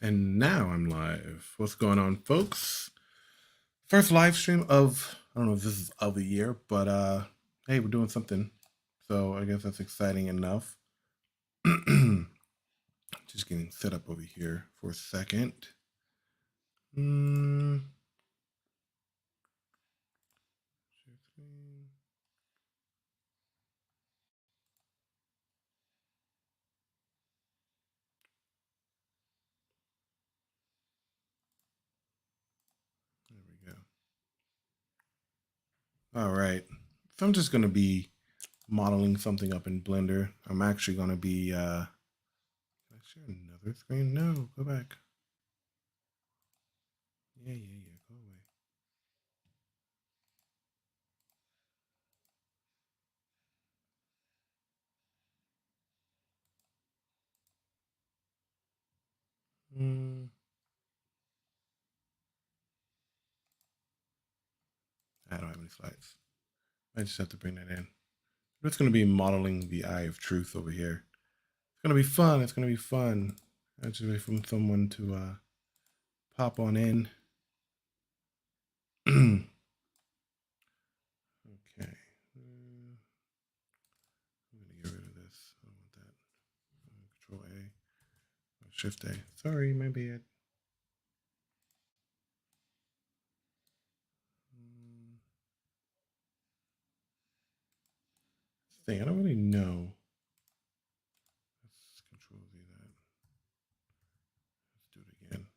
And now I'm live. What's going on, folks? First live stream of, I don't know if this is of the year, but hey, we're doing something. So I guess that's exciting enough. Just getting set up over here for a second. There we go. All right. So I'm just going to be modeling something up in Blender. I'm actually going to be, can I share another screen? No, go back. Yeah, go away. I don't have any slides. I just have to bring that in. It's going to be modeling the eye of truth over here. It's going to be fun. It's going to be fun. I just wait for someone to pop on in. Okay. I'm going to get rid of this. I don't want that. Control A. Shift A. Sorry, my bad. Thing, I don't really know. Let's Control Z that. Let's do it again.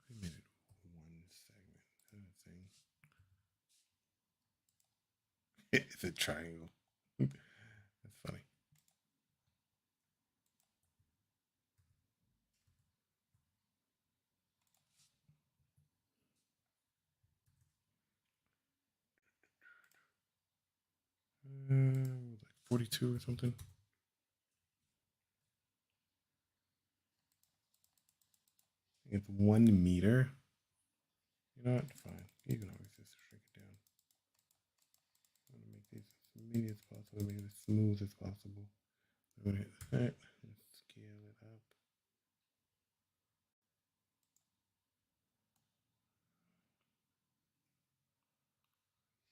I made it one segment. Thing. It's a triangle. That's funny. Like 42 or something. It's 1 meter. You know what? Fine. You can always just shrink it down. I want to make these as many as possible, make it as smooth as possible. I'm going to hit that and scale it up.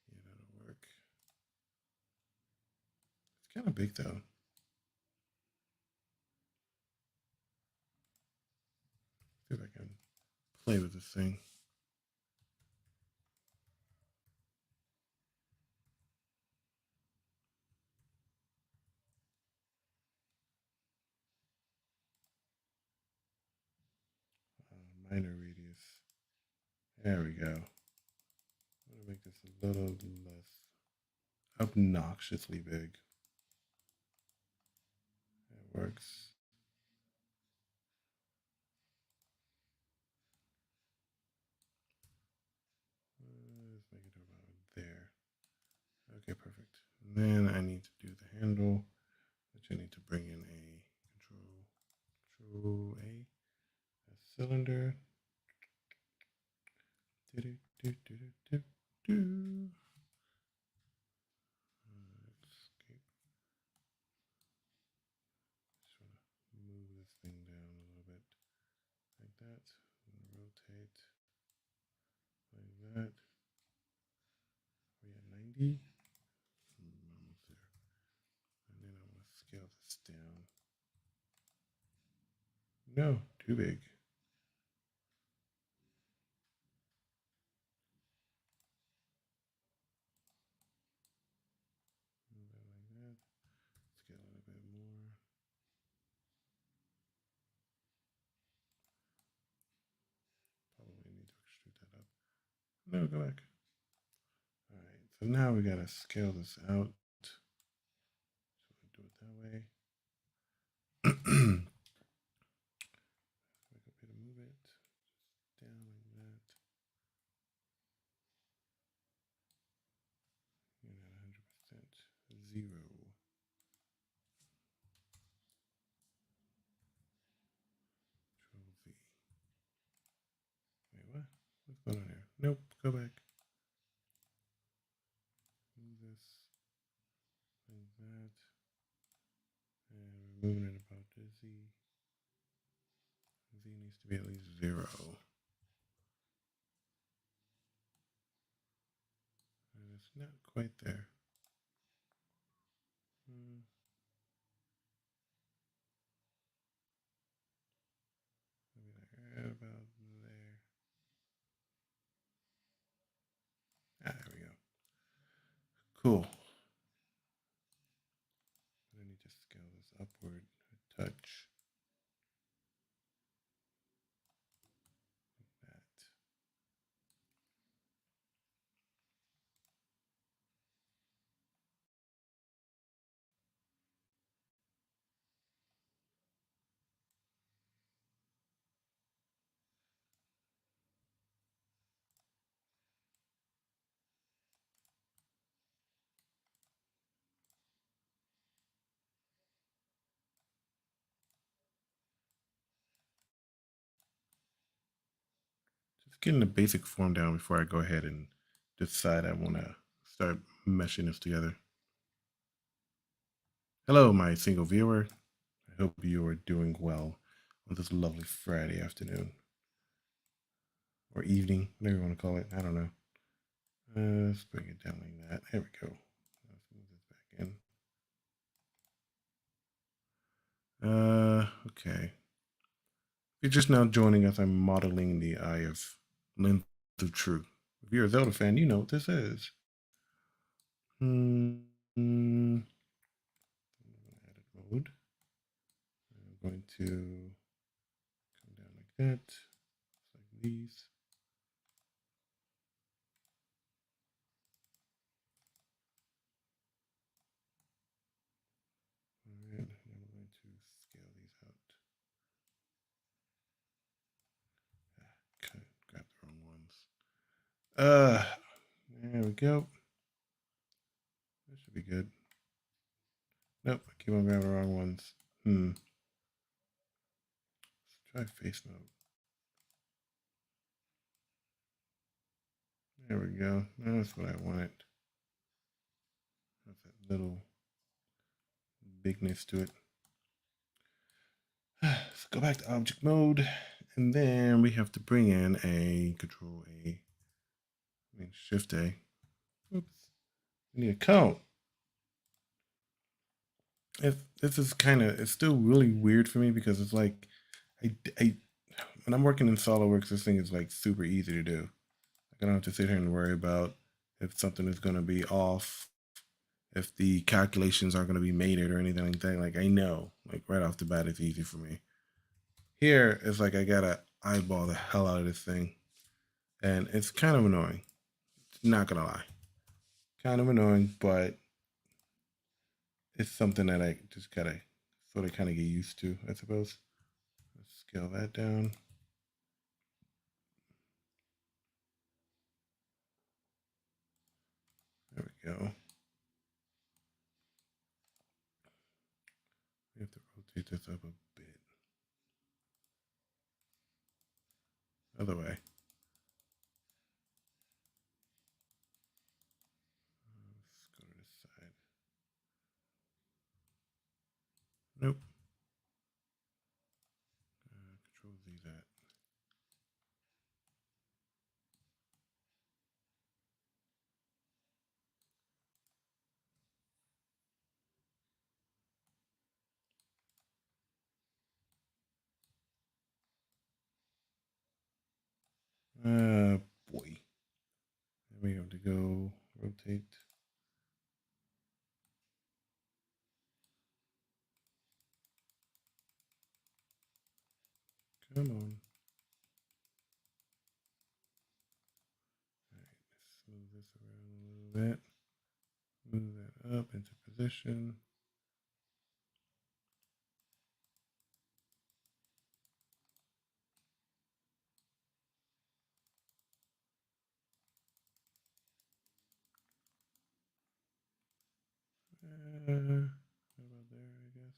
Yeah, that'll work. It's kind of big though. See if I can play with this thing. Minor radius. There we go. I'm going to make this a little less obnoxiously big. It works. Let's make it about there. Okay, perfect. And then I need to do the handle, which I need to bring in a control A cylinder. Escape. Just want to move this thing down a little bit like that. Rotate like that. Are we at 90? Almost there. And then I want to scale this down. No, too big. Scale it a bit more. Probably need to extrude that up. No, go back. All right, so now we gotta scale this out. So we'll do it that way. Make a bit of move it just down like that. You're not 100%. 0. Control Z. Wait, what? What's going on here? Nope, go back. Move this like that. And we're moving it about to Z. Z needs to be at least 0. And it's not quite there. Maybe like right about there. Ah, there we go. Cool. I need to scale this upward a touch. Like that. Just getting the basic form down before I go ahead and decide I want to start meshing this together. Hello, my single viewer. I hope you are doing well on this lovely Friday afternoon or evening, whatever you want to call it. I don't know. Let's bring it down like that. There we go. Let's move this back in. Okay. If you're just now joining us, I'm modeling the Eye of Length of Truth. If you're a Zelda fan, you know what this is. Edit mode. I'm going to come down like that, like these. All right, and I'm going to scale these out. Got the wrong ones. There we go. That should be good. Nope, I keep on grabbing the wrong ones. Let's try face mode. There we go. That's what I wanted. That's that little bigness to it. Let's go back to object mode, and then we have to bring in a Control A. I mean Shift A. Oops. We need a count. This is kind of, it's still really weird for me because it's like, I when I'm working in SolidWorks, this thing is like super easy to do. Like I don't have to sit here and worry about if something is going to be off, if the calculations aren't going to be mated or anything like that. Like I know, like right off the bat, it's easy for me. Here, it's like I gotta eyeball the hell out of this thing, and it's kind of annoying. Not gonna lie, kind of annoying, but it's something that I just gotta sort of kind of get used to, I suppose. Let's scale that down. There we go. We have to rotate this up a bit. Other way. Let's go to this side. Nope. Control Z that. Boy. Then we have to go rotate. Come on. All right, let's move this around a little bit. Move that up into position. How about there, I guess.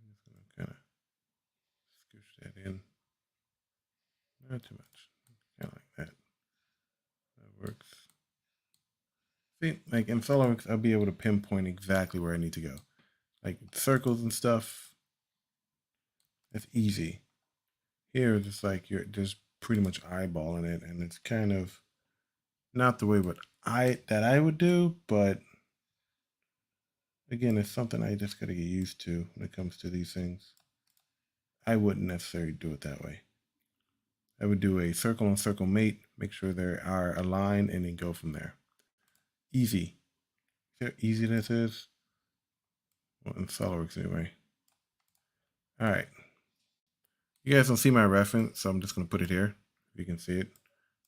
I'm just gonna kind of scoosh push that in. Not too much. Kind of like that. That works. See, like in SolidWorks, I'll be able to pinpoint exactly where I need to go. Like circles and stuff, it's easy. Here, it's just like you're just pretty much eyeballing it, and it's kind of not the way I would do, but again, it's something I just got to get used to when it comes to these things. I wouldn't necessarily do it that way. I would do a circle and circle mate, make sure they are aligned, and then go from there. Easy. See how easy this is? Well, in SolidWorks anyway. All right. You guys don't see my reference, so I'm just going to put it here. If you can see it.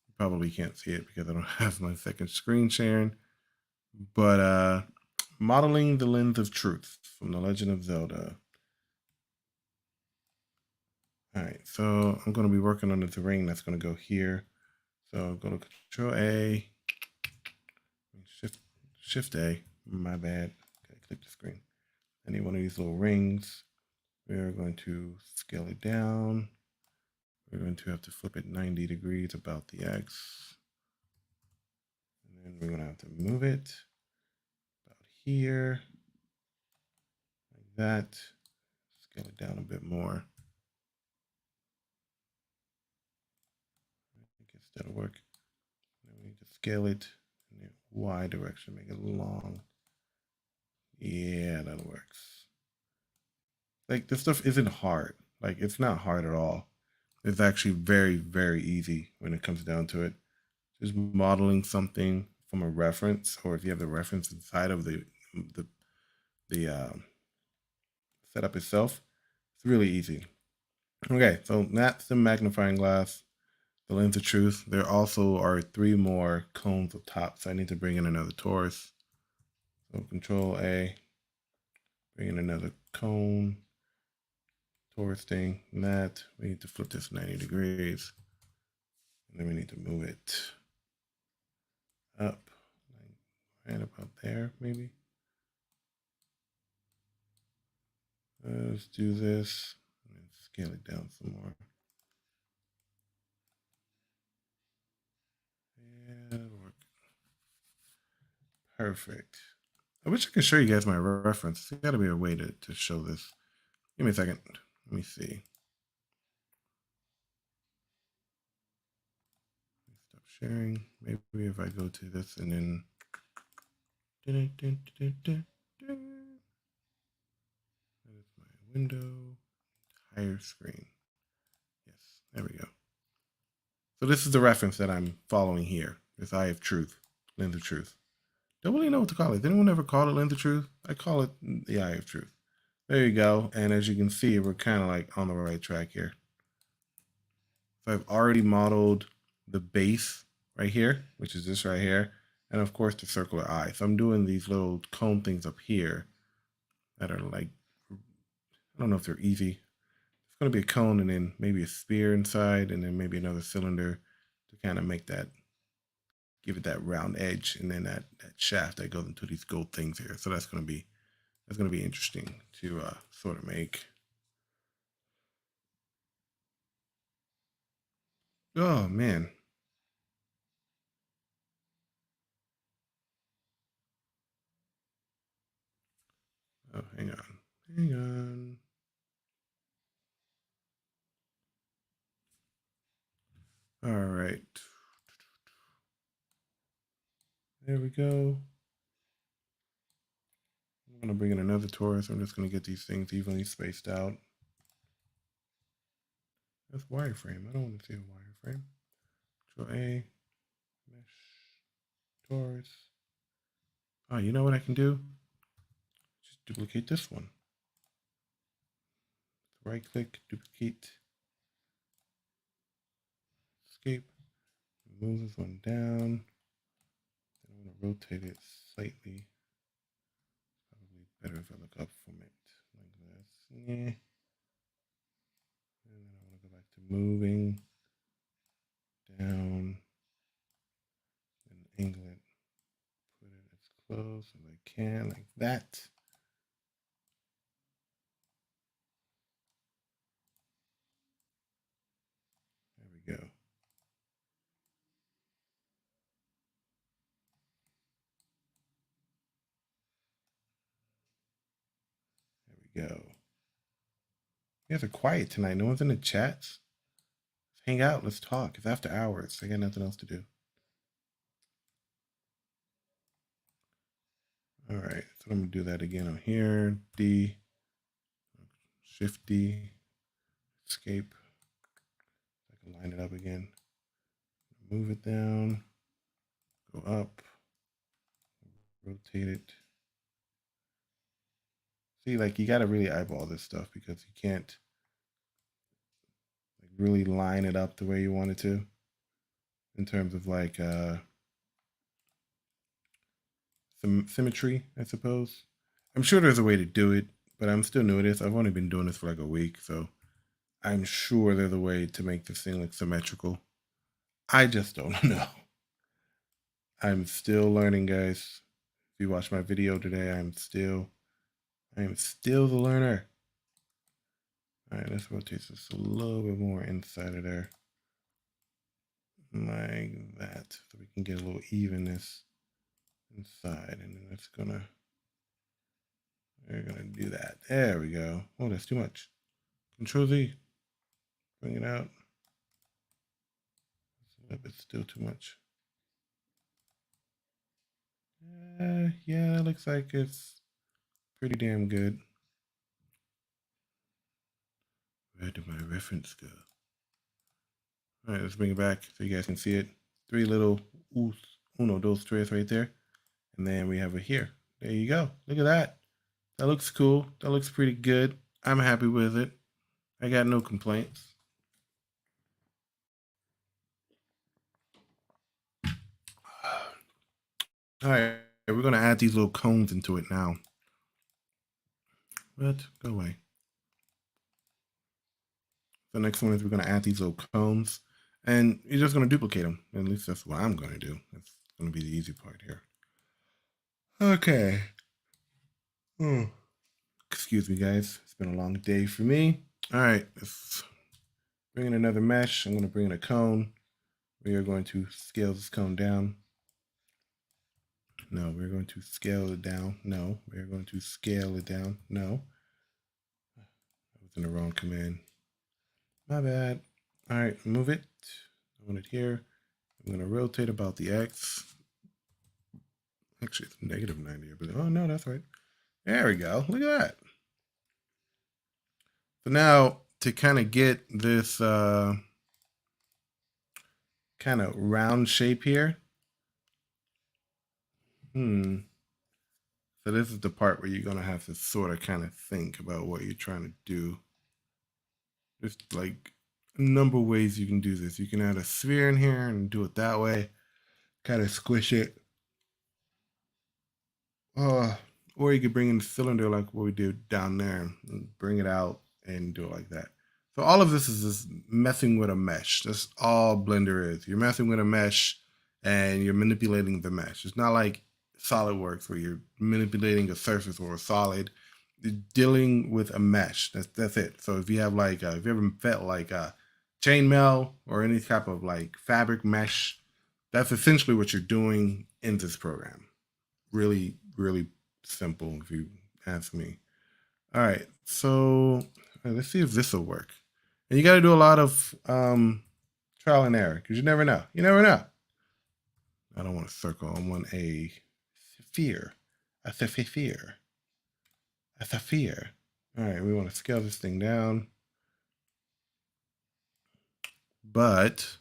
You probably can't see it because I don't have my second screen sharing. But modeling the lens of truth from The Legend of Zelda. All right, so I'm going to be working on the ring that's going to go here. So go to Control A, Shift A. My bad. Okay, click the screen. I need one of these little rings. We are going to scale it down. We're going to have to flip it 90 degrees about the X. And then we're going to have to move it about here, like that. Scale it down a bit more. I guess that'll work. Then we need to scale it in the Y direction, make it long. Yeah, that works. Like this stuff isn't hard. Like it's not hard at all. It's actually very, very easy when it comes down to it. Just modeling something from a reference, or if you have the reference inside of the setup itself, it's really easy. Okay, so that's the magnifying glass, the lens of truth. There also are 3 more cones up top, so I need to bring in another torus. So Control A, bring in another cone, torus thing, and that. We need to flip this 90 degrees, and then we need to move it up, right about there, maybe. Let's do this and scale it down some more. Yeah, that'll work. Perfect. I wish I could show you guys my reference. There's got to be a way to show this. Give me a second. Let me see. Stop sharing. Maybe if I go to this and then. That is my window. Higher screen. Yes, there we go. So this is the reference that I'm following here. This Eye of Truth, Lens of Truth. Don't really know what to call it. Did anyone ever call it Lens of Truth? I call it the Eye of Truth. There you go. And as you can see, we're kind of like on the right track here. So I've already modeled the base right here, which is this right here. And of course the circular eye. So I'm doing these little cone things up here that are like, I don't know if they're easy. It's going to be a cone and then maybe a spear inside and then maybe another cylinder to kind of make that, give it that round edge, and then that shaft that goes into these gold things here. So that's going to be interesting to sort of make. Oh man. Oh, hang on. Hang on. All right. There we go. I'm going to bring in another torus. I'm just going to get these things evenly spaced out. That's wireframe. I don't want to see a wireframe. Control A, mesh, torus. Oh, you know what I can do? Just duplicate this one. Right click, duplicate, escape. Move this one down. Then I'm going to rotate it slightly. Probably better if I look up from it like this. Yeah. And then I want to go back to moving down and angle it. Put it as close as I can, like that. go. You guys are quiet tonight. No one's in the chats. Let's hang out. Let's talk. It's after hours. I got nothing else to do. All right. So I'm going to do that again on here. D, Shift D, escape. I can line it up again. Move it down. Go up. Rotate it. See, like you got to really eyeball this stuff because you can't like really line it up the way you want it to in terms of like some symmetry, I suppose. I'm sure there's a way to do it, but I'm still new at this. I've only been doing this for like a week, so I'm sure there's a way to make this thing look symmetrical. I just don't know. I'm still learning, guys. If you watch my video today, I am still the learner. All right, let's rotate this a little bit more inside of there. Like that. So we can get a little evenness inside. And then we're gonna do that. There we go. Oh, that's too much. Control Z. Bring it out. It's a little bit still too much. Yeah, it looks like it's pretty damn good. Where did my reference go? All right, let's bring it back so you guys can see it. 3 little uno, dos, tres right there. And then we have it here. There you go. Look at that. That looks cool. That looks pretty good. I'm happy with it. I got no complaints. All right, we're going to add these little cones into it now. What? Go away. The next one is we're going to add these little cones. And you're just going to duplicate them. At least that's what I'm going to do. That's going to be the easy part here. Okay. Excuse me, guys. It's been a long day for me. All right. Let's bring in another mesh. I'm going to bring in a cone. We are going to scale this cone down. No, we're going to scale it down. No, we're going to scale it down. No. I was in the wrong command. My bad. All right, move it. I want it here. I'm going to rotate about the X. Actually, it's negative 90, but oh no, that's right. There we go. Look at that. So now to kind of get this kind of round shape here. So this is the part where you're going to have to sort of kind of think about what you're trying to do. There's like a number of ways you can do this. You can add a sphere in here and do it that way. Kind of squish it. Or you could bring in the cylinder like what we did down there and bring it out and do it like that. So all of this is just messing with a mesh. That's all Blender is. You're messing with a mesh and you're manipulating the mesh. It's not like SolidWorks where you're manipulating a surface or a solid. You're dealing with a mesh. That's it. So if you have like if you ever felt like a chainmail or any type of like fabric mesh, that's essentially what you're doing in this program. Really, really simple if you ask me. All right, so let's see if this will work. And you got to do a lot of trial and error because you never know. You never know. I don't want a circle. I want a sphere. A sphere. A sphere. All right, we want to scale this thing down. But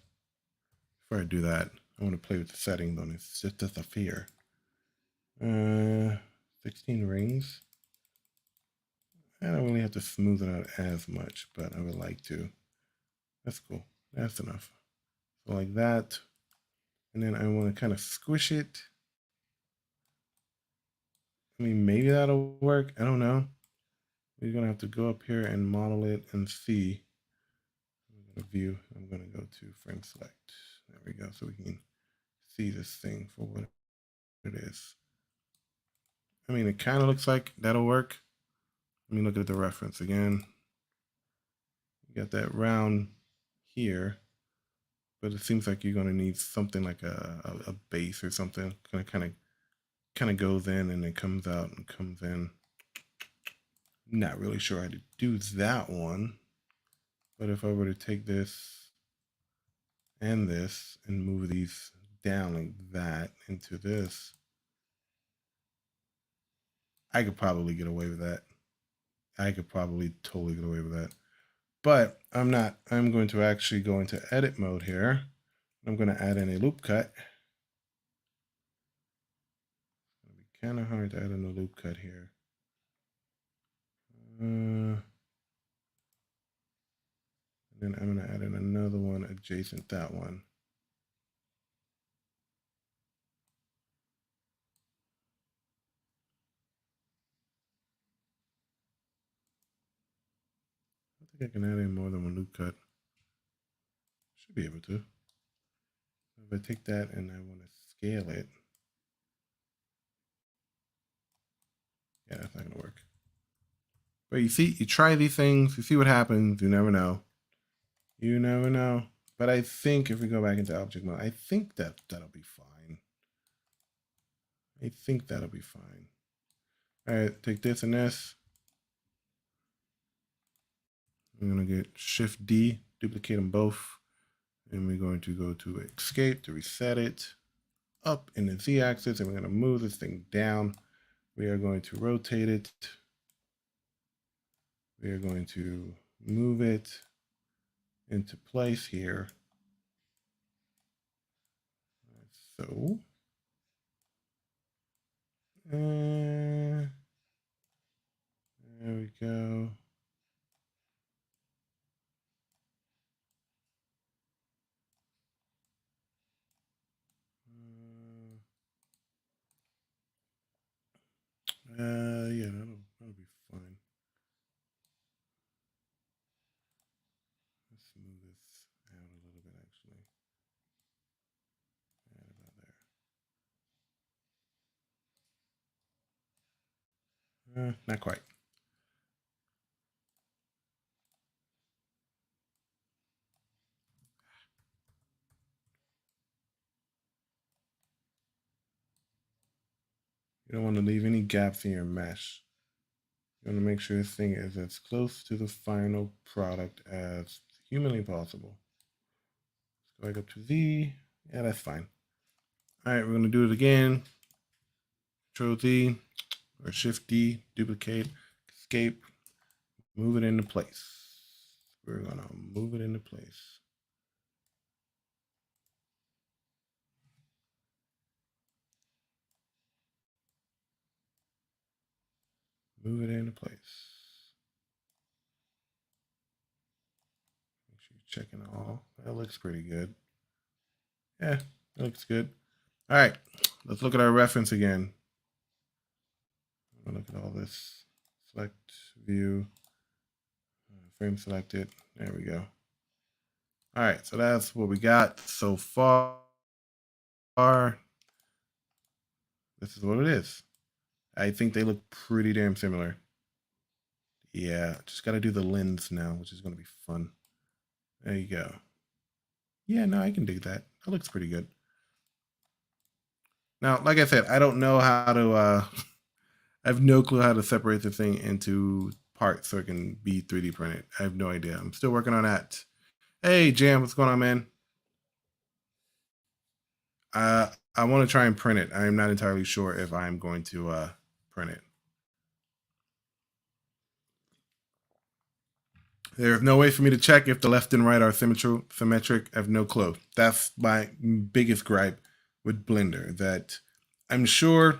before I do that, I want to play with the settings on it. It's just a sphere. 16 rings. I don't really have to smooth it out as much, but I would like to. That's cool. That's enough. So like that. And then I want to kind of squish it. I mean, maybe that'll work. I don't know. We're going to have to go up here and model it and see. I'm going to view. I'm going to go to frame select. There we go. So we can see this thing for what it is. I mean, it kind of looks like that'll work. Let me look at the reference again. You got that round here, but it seems like you're going to need something like a base or something. Kind of goes in and then comes out and comes in. Not really sure how to do that one. But if I were to take this and this and move these down like that into this, I could probably get away with that. I could probably totally get away with that. But I'm not. I'm going to actually go into edit mode here. I'm going to add in a loop cut. It's going to be kind of hard to add in a loop cut here. And then I'm going to add in another one adjacent that one. I think I can add in more than one loop cut. Should be able to. If I take that and I want to scale it, yeah, that's not going to work. But you see, you try these things, you see what happens. You never know. You never know. But I think if we go back into object mode, I think that'll be fine. I think that'll be fine. All right, take this and this. I'm going to get Shift D, duplicate them both. And we're going to go to escape to reset it up in the Z axis. And we're going to move this thing down. We are going to rotate it. We are going to move it into place here. So, there we go. Yeah, that'll be fine. Let's move this out a little bit, actually. Right about there. Not quite. You don't want to leave any gaps in your mesh. You want to make sure this thing is as close to the final product as humanly possible. Let's go back up to Z. Yeah, that's fine. All right, we're going to do it again. Control Z or Shift D, duplicate, escape, move it into place. We're going to move it into place. Move it into place. Make sure you're checking all. That looks pretty good. Yeah, that looks good. All right, let's look at our reference again. Look at all this. Select view, frame selected. There we go. All right, so that's what we got so far. This is what it is. I think they look pretty damn similar. Yeah, just got to do the lens now, which is going to be fun. There you go. Yeah, no, I can dig that. That looks pretty good. Now, like I said, I don't know how to, I have no clue how to separate the thing into parts so it can be 3D printed. I have no idea. I'm still working on that. Hey, Jam, what's going on, man? I want to try and print it. I'm not entirely sure if I'm going to print it. There's no way for me to check if the left and right are symmetric. I have no clue. That's my biggest gripe with Blender. That I'm sure.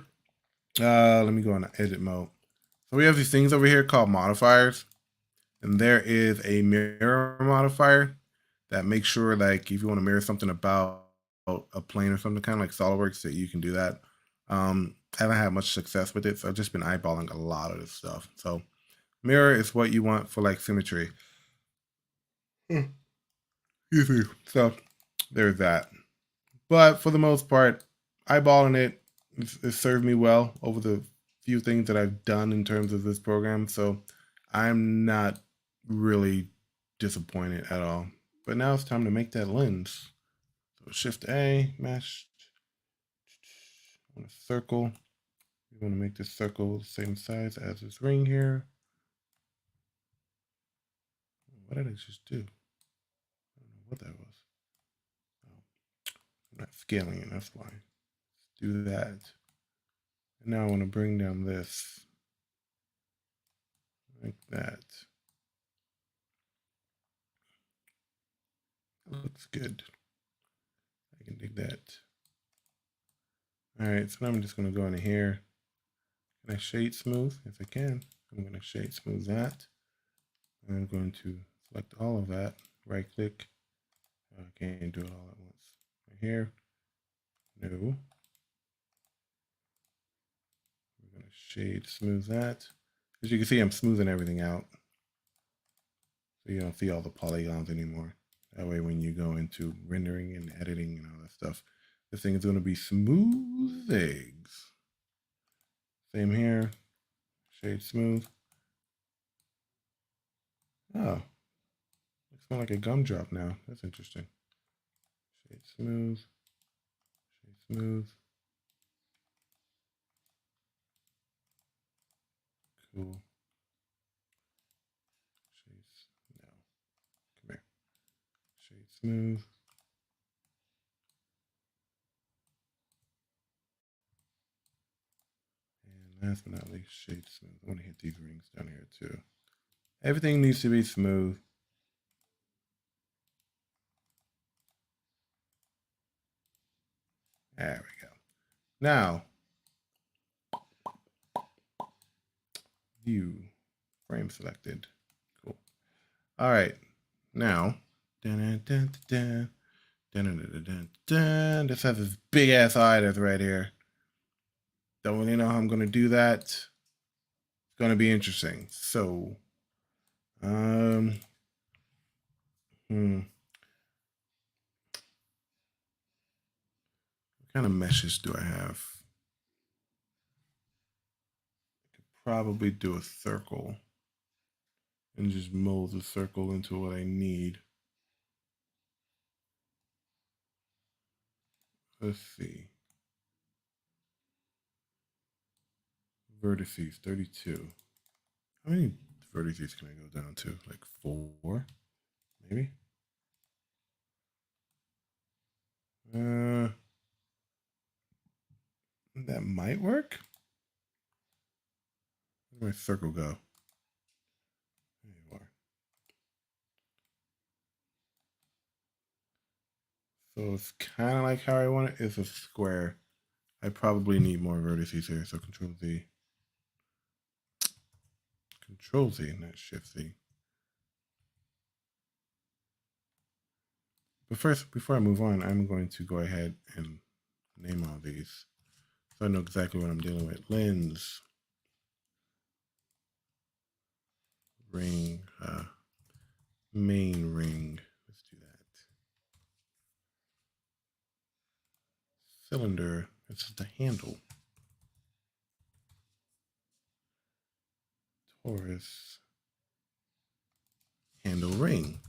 Let me go on edit mode. So we have these things over here called modifiers, and there is a mirror modifier that makes sure, like, if you want to mirror something about a plane or something, kind of like SolidWorks, that you can do that. I haven't had much success with it, so I've just been eyeballing a lot of this stuff. So mirror is what you want for like symmetry. So there's that. But for the most part, eyeballing it, it's served me well over the few things that I've done in terms of this program. So I'm not really disappointed at all. But now it's time to make that lens. So Shift A, mesh. I want a circle. We want to make this circle the same size as this ring here. What did I just do? I don't know what that was. Oh, I'm not scaling it, that's why. Let's do that. And now I want to bring down this like that. That looks good. I can dig that. All right, so now I'm just going to go into here. Can I shade smooth? If I can, I'm going to shade smooth that. I'm going to select all of that, right click. I can't do it all at once. Right here, no. We're going to shade smooth that. As you can see, I'm smoothing everything out. So you don't see all the polygons anymore. That way when you go into rendering and editing and all that stuff, this thing is going to be smooth eggs. Same here, shade smooth. Oh, looks more like a gumdrop now. That's interesting. Shade smooth, shade smooth. Cool. Shades, no, come here. Shade smooth. And last but not least, shade smooth. I want to hit these rings down here too. Everything needs to be smooth. There we go. Now, view, frame selected. Cool. All right. Now, dun, dun, dun, dun, dun, dun, dun, dun. This has this big ass eye that's right here. Don't really know how I'm going to do that. It's going to be interesting. So, what kind of meshes do I have? I could probably do a circle and just mold the circle into what I need. Let's see. Vertices, 32. How many vertices can I go down to? Like 4, maybe? That might work. Where'd my circle go? There you are. So it's kind of like how I want it. It's a square. I probably need more vertices here. So Control Z. Control Z, not Shift Z. But first, before I move on, I'm going to go ahead and name all these so I know exactly what I'm dealing with. Lens, ring, main ring. Let's do that. Cylinder, this is the handle. Torus, handle ring.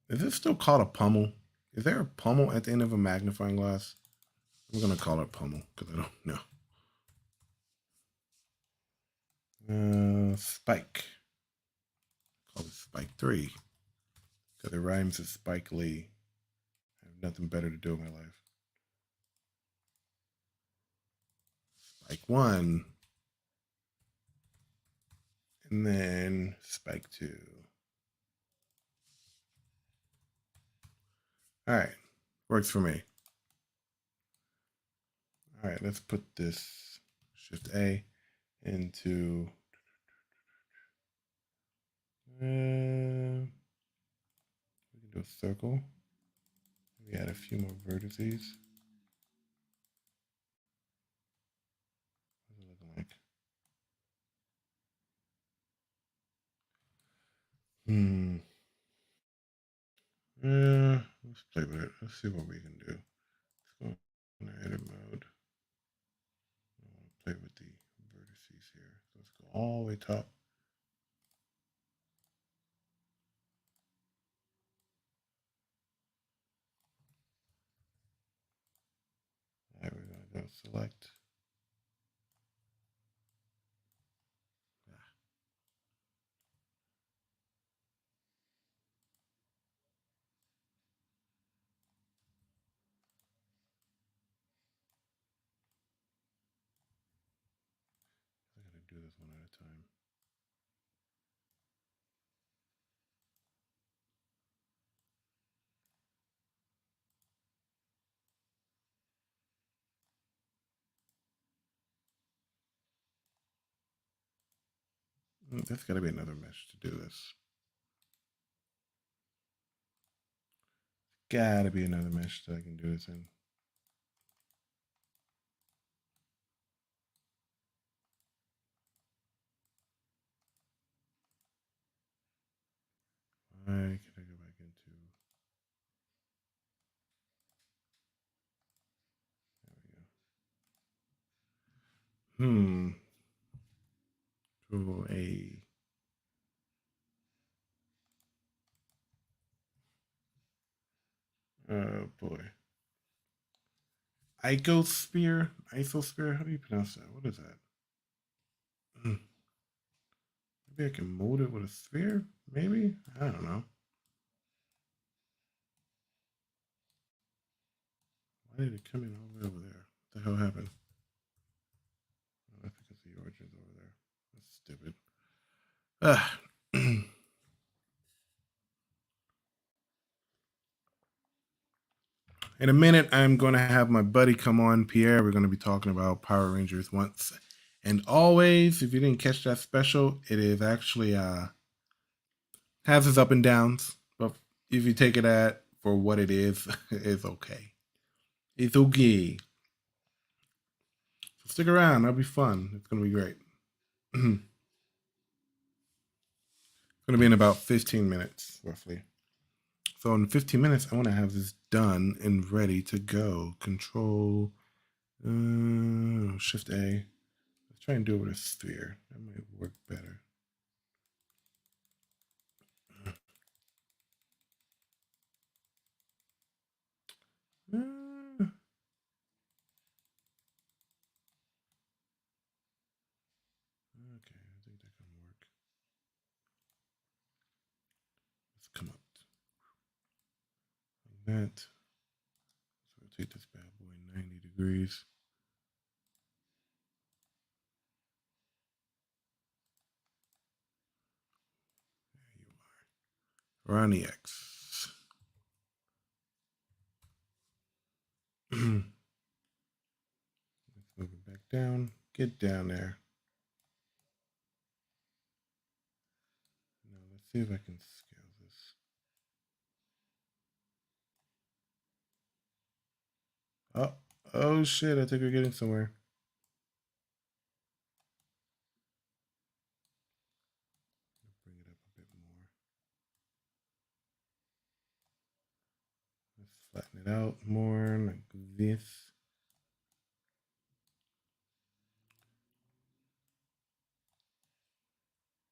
Is this still called a pummel? Is there a pummel at the end of a magnifying glass? I'm going to call it pummel because I don't know. Spike. Call it Spike 3 because it rhymes with Spike Lee. I have nothing better to do in my life. Spike 1. And then Spike 2. All right. Works for me. All right. Let's put this Shift A into we can do a circle. We add a few more vertices. What's it looking like? Let's play with it. Let's see what we can do. Let's go in edit mode. I want to play with the vertices here. So let's go all the way top. All right, we're going to go select. this one at a time. There's got to be another mesh to do this. Gotta be another mesh that I can do this in. Why can I go back into? There we go. To a. Oh boy. Icosphere? Isosphere? How do you pronounce that? What is that? Maybe I can mold it with a sphere? Maybe? I don't know. Why did it come in all the way over there? What the hell happened? Oh, that's because the origin's over there. That's stupid. In a minute, I'm going to have my buddy come on, Pierre. We're going to be talking about Power Rangers once and always. If you didn't catch that special, it is actually has its up and downs, but if you take it at for what it is, it's okay. It's okay. So stick around. That'll be fun. It's going to be great. It's going to be in about 15 minutes, roughly. So in 15 minutes, I want to have this done and ready to go. Control, Shift A. Let's try and do it with a sphere. That might work better. Okay, I think that can work. Let's come up like that. Let's rotate this bad boy 90 degrees. There you are. We're on the X. Let's move it back down. Get down there. Now let's see if I can scale this. Oh shit, I think we're getting somewhere. Bring it up a bit more. Let's flatten it out more like this.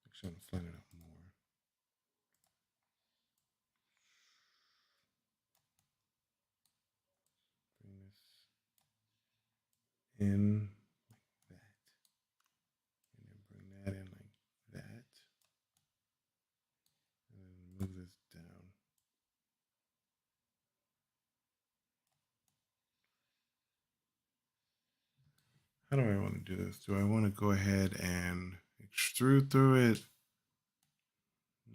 Actually, I'm flatten it out more. Bring this in like that. And then bring that in like that. And then move this down. How do I want to do this? Do I want to go ahead and extrude through it?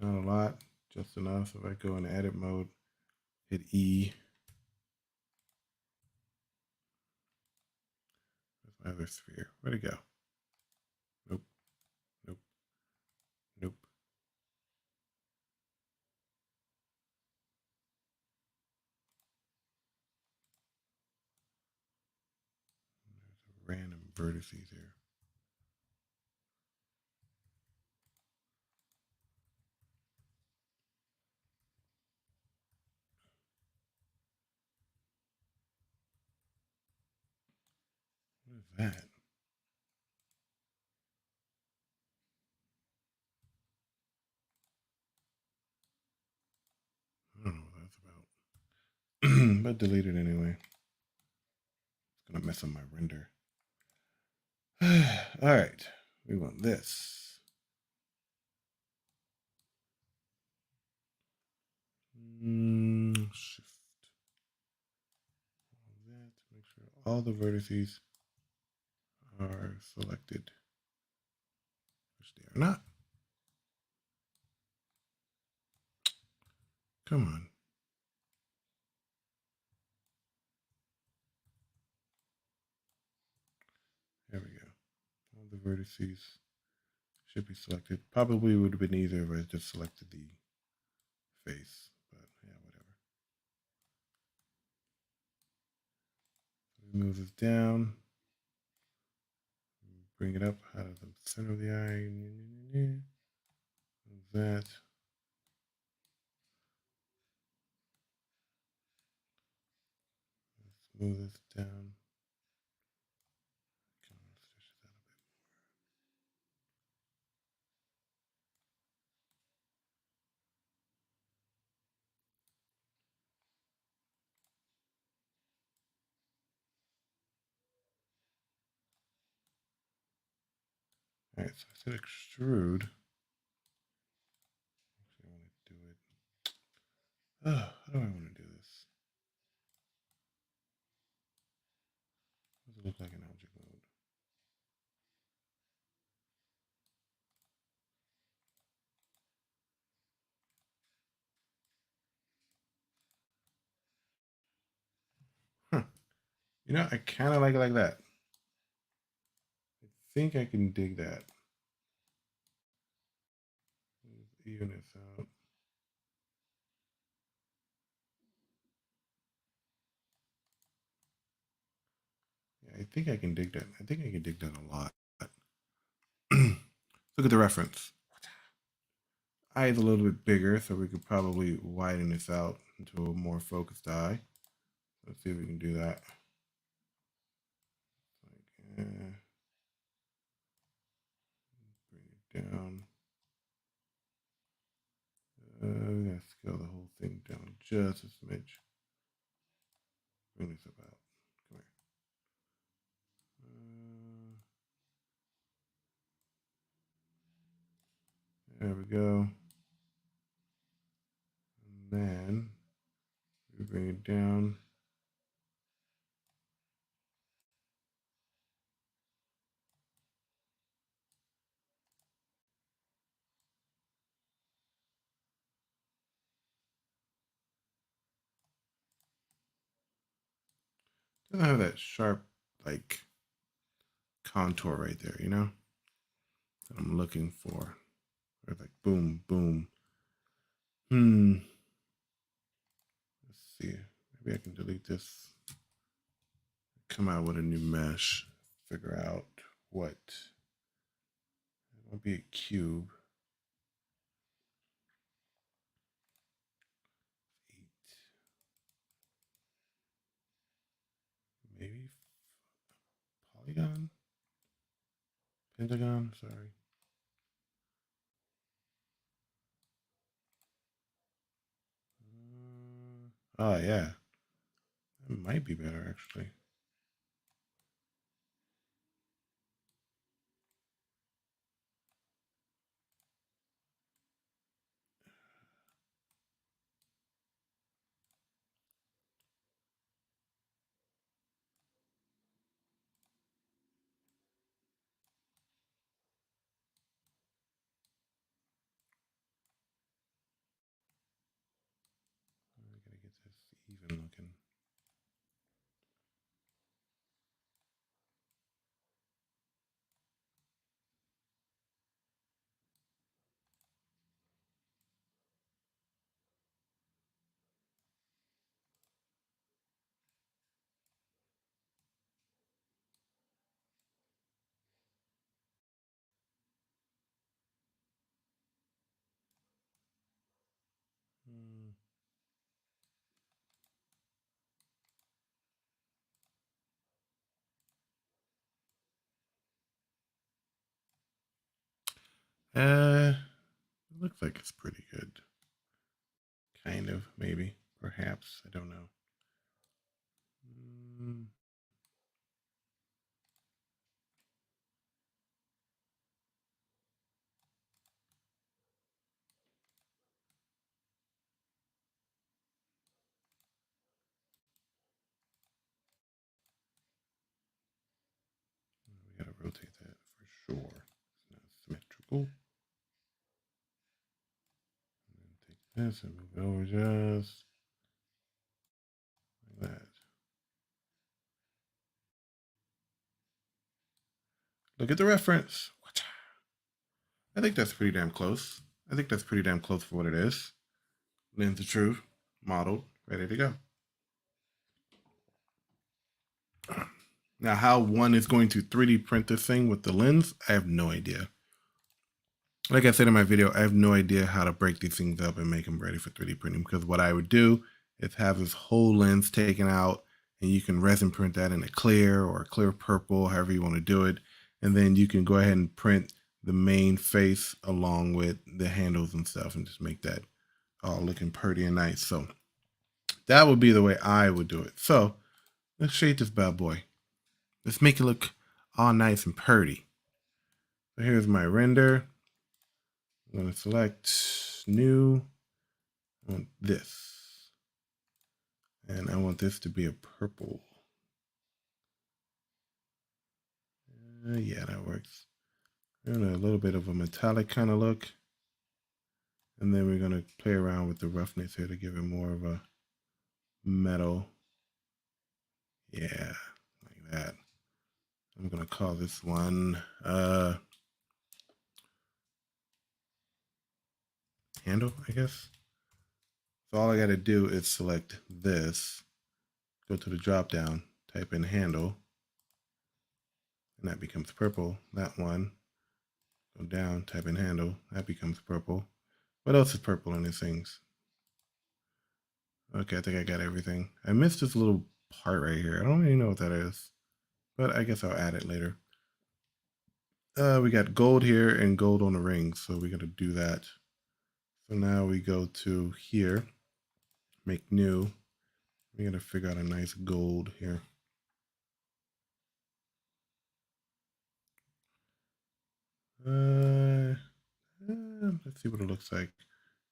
Not a lot, just enough. If I go in edit mode, hit E. That's my other sphere. Where'd it go? Nope. Nope. Nope. There's a random vertices here. What is that? I don't know what that's about. But delete it anyway. It's gonna mess up my render. All right, we want this. Shift all that. Make sure all the vertices are selected. They are not. Come on. There we go. All the vertices should be selected. Probably would have been easier if I just selected the face, but yeah, whatever. Move this down. Bring it up out of the center of the eye. Move that. Let's move this down. Come on, stretch that a bit. All right, so I said extrude. Actually, I want to do it. Oh, how do I want to do this? What does it look like in object mode? Huh. You know, I kind of like it like that. I think I can dig that. Even this out. Yeah, I think I can dig that. I think I can dig that a lot. Look at the reference. Eye is a little bit bigger, so we could probably widen this out into a more focused eye. Let's see if we can do that. Like, bring it down. We gotta scale the whole thing down just a smidge. Bring this about. Come here. There we go. And then we bring it down. Doesn't have that sharp, like, contour right there, you know? That I'm looking for. Or like boom, boom. Let's see. Maybe I can delete this. Come out with a new mesh. Figure out what. It won't be a cube. 8. Maybe polygon? Pentagon? Sorry. Oh, yeah. That might be better, actually. I gotta get this even looking. Hmm. It looks like it's pretty good. Kind of, maybe, perhaps. I don't know. We gotta rotate that for sure. It's not symmetrical. Cool. Take this and move it over just like that. Look at the reference. I think that's pretty damn close. I think that's pretty damn close for what it is. Lens of truth, modeled, ready to go. Now, how one is going to 3D print this thing with the lens, I have no idea. Like I said in my video, I have no idea how to break these things up and make them ready for 3D printing, because what I would do is have this whole lens taken out, and you can resin print that in a clear or a clear purple, however you want to do it. And then you can go ahead and print the main face along with the handles and stuff and just make that all looking pretty and nice. So that would be the way I would do it. So let's shade this bad boy. Let's make it look all nice and pretty. So here's my render. I'm going to select new. I want this. And I want this to be a purple. Yeah, that works. And a little bit of a metallic kind of look. And then we're going to play around with the roughness here to give it more of a metal. Yeah, like that. I'm going to call this one handle, I guess. So all I got to do is select this, go to the drop down, type in handle, and that becomes purple. That one, go down, type in handle, that becomes purple. What else is purple in these things? Okay, I think I got everything. I missed this little part right here. I don't even know what that is, but I guess I'll add it later. We got gold here and gold on the rings, so we got to do that. So now we go to here, make new. We got to figure out a nice gold here. Let's see what it looks like.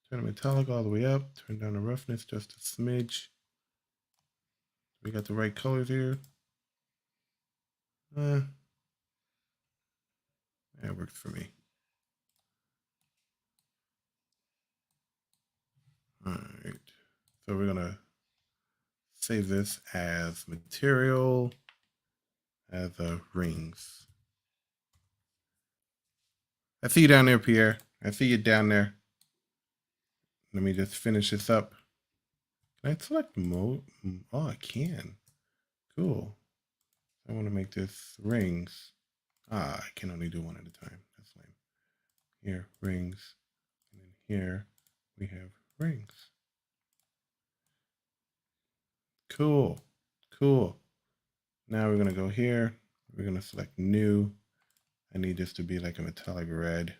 Turn the metallic all the way up. Turn down the roughness just a smidge. We got the right colors here. That works for me. All right. So we're gonna save this as material, as rings. I see you down there, Pierre. I see you down there. Let me just finish this up. Can I select mode? Oh, I can. Cool. I want to make this rings. I can only do one at a time. That's lame. Here, rings. And then here we have rings. Cool. Cool. Now we're going to go here. We're going to select new. I need this to be like a metallic red.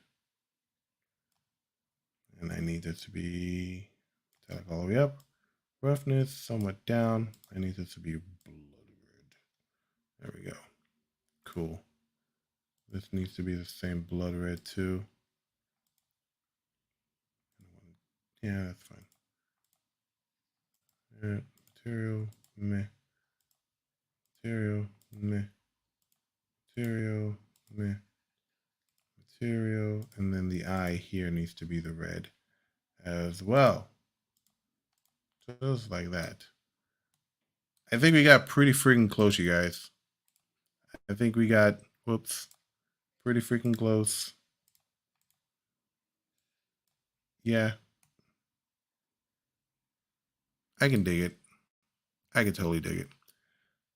And I need this to be metallic all the way up. Roughness somewhat down. I need this to be blood red. There we go. Cool. This needs to be the same blood red too. Yeah, that's fine. Material, meh. Material, meh. Material, meh. Material, and then the eye here needs to be the red as well. Just like that. I think we got pretty freaking close, you guys. I think we got, whoops, pretty freaking close. Yeah. I can dig it. I can totally dig it.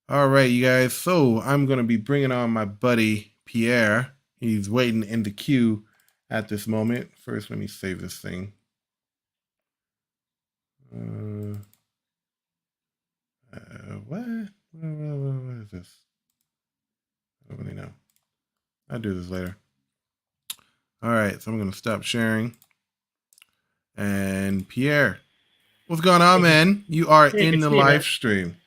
All right, you guys. So I'm going to be bringing on my buddy, Pierre. He's waiting in the queue at this moment. First, let me save this thing. What is this? I don't really know. I'll do this later. All right, so I'm going to stop sharing. And Pierre, what's going on, man? You are in the live stream.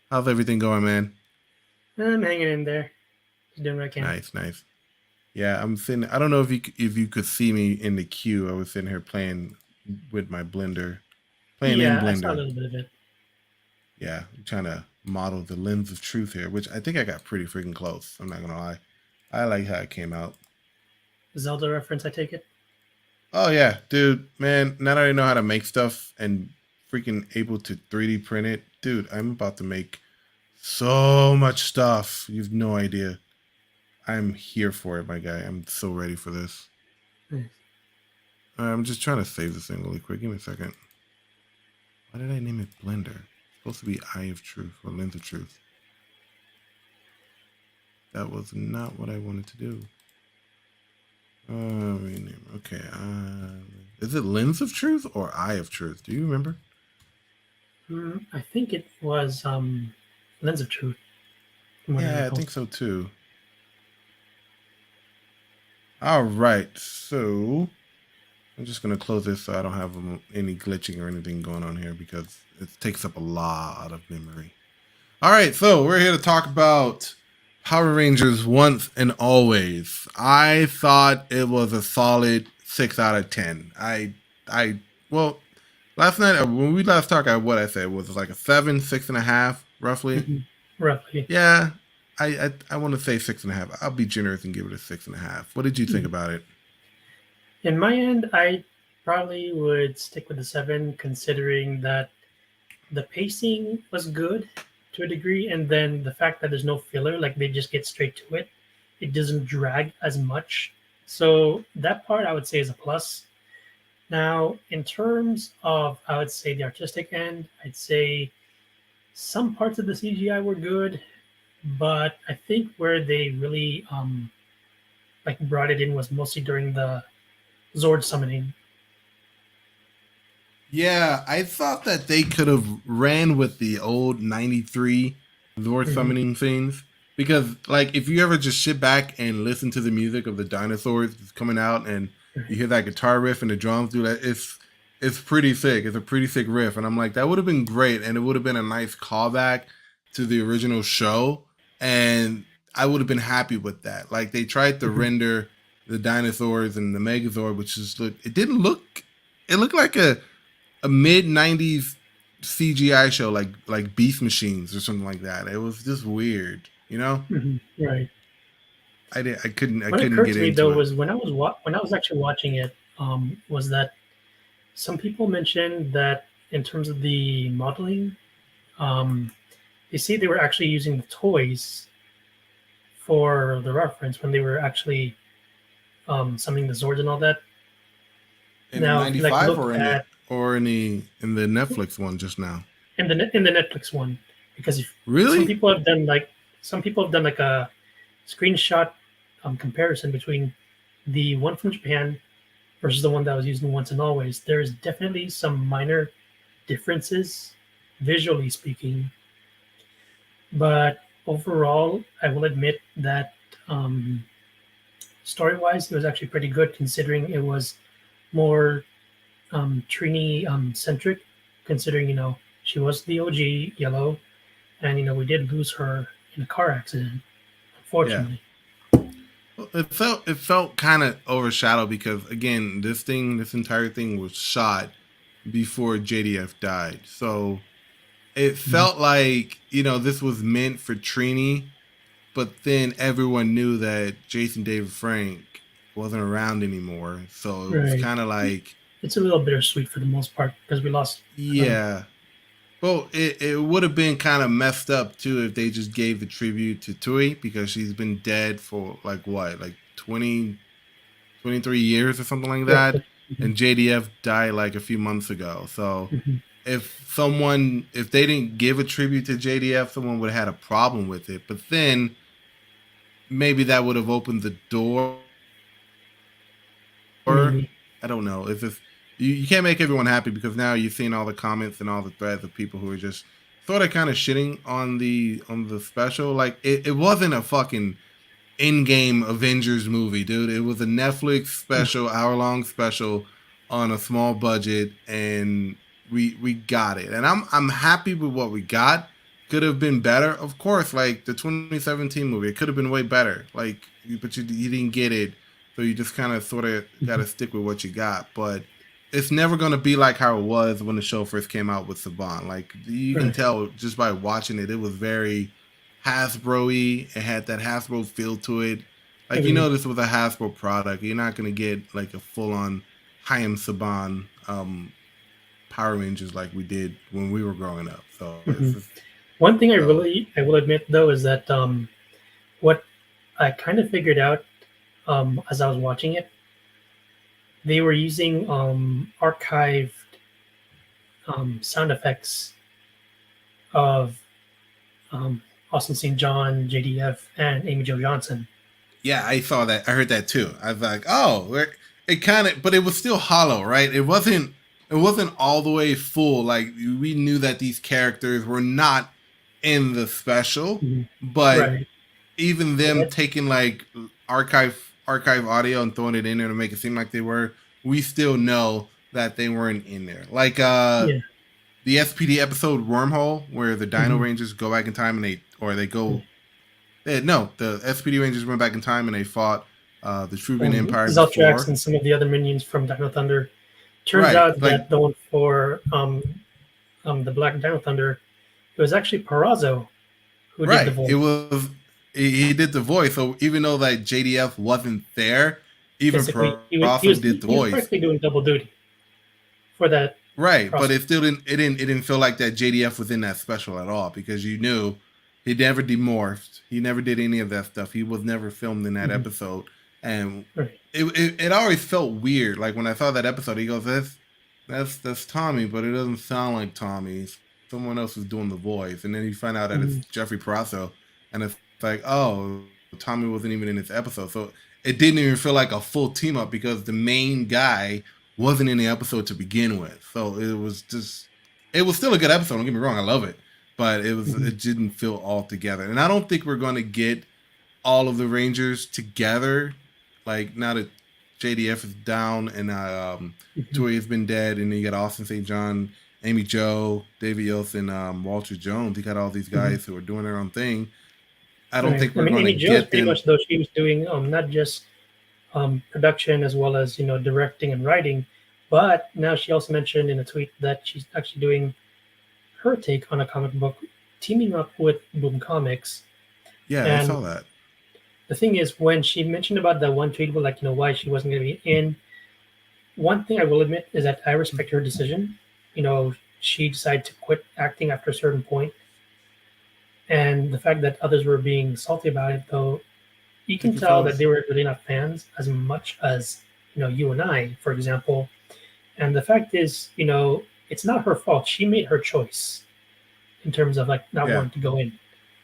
How's everything going, man? I'm hanging in there. Just doing what I can. Nice, nice. Yeah, I'm sitting. I don't know if you could see me in the queue. I was sitting here playing with my blender, playing in Blender. I saw a little bit of it. Yeah, I'm trying to model the lens of truth here, which I think I got pretty freaking close. I'm not gonna lie. I like how it came out. Zelda reference, I take it. Oh yeah, dude, man. Now that I know how to make stuff and freaking able to 3D print it, dude, I'm about to make so much stuff. You've no idea. I'm here for it, my guy. I'm so ready for this. Nice. I'm just trying to save this thing really quick. Give me a second. Why did I name it Blender? It's supposed to be Eye of Truth or Lens of Truth. That was not what I wanted to do. Rename. Okay. Is it Lens of Truth or Eye of Truth? Do you remember? I think it was Lens of Truth, from what I Yeah, I recall. think so too. All right. So I'm just gonna close this so I don't have any glitching or anything going on here because it takes up a lot of memory. All right, so we're here to talk about Power Rangers Once and Always. I thought it was a solid 6 out of 10. Well, last night when we last talked, what I said was like a 7, 6.5, roughly. Roughly. Yeah, I want to say 6.5. I'll be generous and give it a 6.5. What did you think Mhm. about it? In my end, I probably would stick with the 7, considering that the pacing was good to a degree, and then the fact that there's no filler, like they just get straight to it. It doesn't drag as much. So that part I would say is a plus. Now, in terms of, I would say the artistic end, I'd say some parts of the CGI were good, but I think where they really like brought it in was mostly during the Zord summoning. Yeah, I thought that they could have ran with the old 93 Zord Hmm. summoning scenes. Because, like, if you ever just sit back and listen to the music of the dinosaurs that's coming out and you hear that guitar riff and the drums do that, it's pretty sick. It's a pretty sick riff. And I'm like, that would have been great. And it would have been a nice callback to the original show. And I would have been happy with that. Like, they tried to Hmm. render the dinosaurs and the Megazord, which just looked, it didn't look, it looked like a mid '90s CGI show like Beast Machines or something like that. It was just weird, you know. Right. I What couldn't occurred get to me into though it. was when I was actually watching it, was that some people mentioned that in terms of the modeling, um, they see they were actually using the toys for the reference when they were actually summoning the Zords and all that. In the Now, if you like '95 look or at in the Netflix one just now. in the Netflix one, because if some Really? people have done like a screenshot comparison between the one from Japan versus the one that was used in Once and Always. There's definitely some minor differences, visually speaking, but overall, I will admit that story-wise, it was actually pretty good considering it was more Trini centric. Considering she was the OG Yellow, and we did lose her in a car accident, Yeah. unfortunately. Well, it felt kind of overshadowed because again, this entire thing was shot before JDF died. So it Mhm. felt like, this was meant for Trini, but then everyone knew that Jason David Frank wasn't around anymore. So it was Right. kind of like, It's a little bittersweet for the most part because we lost. Um, yeah. Well, it would have been kind of messed up too if they just gave the tribute to Tui because she's been dead for like what, like 23 years or something like that. roughly. Mhm. And JDF died like a few months ago. So Mhm. if they didn't give a tribute to JDF, someone would have had a problem with it. But then maybe that would have opened the door. Maybe. I don't know. It's just you can't make everyone happy because now you're seeing all the comments and all the threads of people who are just sort of kind of shitting on the special. Like it wasn't a fucking in-game Avengers movie, dude. It was a Netflix Mm. special, hour-long special on a small budget, and we got it. And I'm happy with what we got. Could have been better, of course. Like the 2017 movie, it could have been way better. Like, but you didn't get it, so you just kind of sort of got to Mhm. stick with what you got. But it's never gonna be like how it was when the show first came out with Saban. Like you can Right. tell just by watching it, it was very Hasbro-y. It had that Hasbro feel to it. Like Agreed. this was a Hasbro product. You're not gonna get like a full on Hayam Saban Power Rangers like we did when we were growing up. So it's Hmm. just, One thing so I will admit though is that what I kind of figured out as I was watching it, they were using archived sound effects of um, Austin St. John, JDF, and Amy Jo Johnson. yeah, I saw that. I heard that too. I was like, oh, it kind of, but it was still hollow, right? It wasn't. It wasn't all the way full. Like we knew that these characters were not in the special, Mhm. but Right. even They them had, taking like archive audio and throwing it in there to make it seem like they were, we still know that they weren't in there. Like yeah. the SPD episode Wormhole, where the Dino Hmm. Rangers go back in time and they go no, the SPD Rangers went back in time and they fought the Trubian Empire Zeltrax before. and some of the other minions from Dino Thunder. Turns Right. out Like that the one for the Black Dino Thunder, it was actually Perazzo who did the right. It voice. was he did the voice. So even though that JDF wasn't there, even Basically, Perazzo did the he was voice. practically doing double duty for that Right, but process. it didn't feel like that JDF was in that special at all because you knew he never demorphed. He never did any of that stuff. He was never filmed in that Hmm. episode, and Right. it always felt weird. Like when I saw that episode, he goes, that's Tommy, but it doesn't sound like Tommy. Someone else is doing the voice, and then you find out that it's Hmm. Jeffrey Parasso, and it's like, oh, Tommy wasn't even in this episode, so it didn't even feel like a full team up because the main guy wasn't in the episode to begin with. So it was still a good episode. Don't get me wrong, I love it, but Hmm. it didn't feel all together, and I don't think we're going to get all of the Rangers together. Like now that JDF is down and Hmm. Tori has been dead, and then you got Austin St. John, Amy Jo, David Yost, and Walter Jones. You got all these Hmm. guys who are doing their own thing. I don't Right. think I we're mean, going to Amy Jo is get pretty them. much though she was doing not just production as well as directing and writing, but now she also mentioned in a tweet that she's actually doing her take on a comic book, teaming up with Boom Comics. Yeah, I And saw that. the thing is, when she mentioned about that one tweet, like why she wasn't going to be in, one thing I will admit is that I respect her decision. She decided to quit acting after a certain point, and the fact that others were being salty about it, though, you can Thank you, tell that fellas. they were really not fans as much as you and I, for example. And the fact is, it's not her fault. She made her choice in terms of like not Yeah, wanting to go in.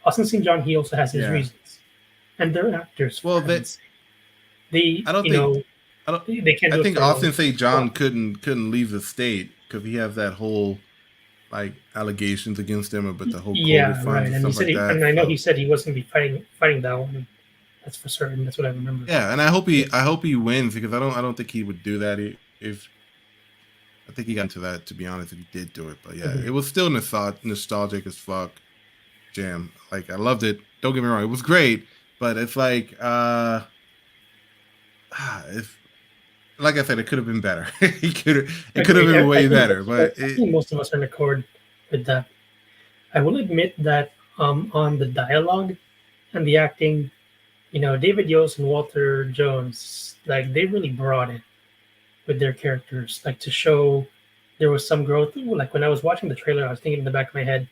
Austin St. John, he also has his yeah. reasons, and they're actors Well, for that heaven's sake. They, I don't you think know, I don't. they can't I do it think for Austin St. John profit. couldn't leave the state because he has that whole like allegations against him about the whole COVID Yeah, funds right. and And he stuff said, like that. and I know So he said he wasn't going to be fighting that one. That's for certain. That's what I remember. yeah, and I hope he wins because I don't think he would do that if I think he got into that to be honest if he did do it. But yeah, it Agreed. was still nostalgic as fuck. Jam, like I loved it. Don't get me wrong, it was great, but it's like if like I said, it could have been better. It could have Agreed. been way better, I but it think most of us are in accord with that. I will admit that on the dialogue and the acting, David Yost and Walter Jones, like they really brought it with their characters, like to show there was some growth. Like when I was watching the trailer, I was thinking in the back of my head,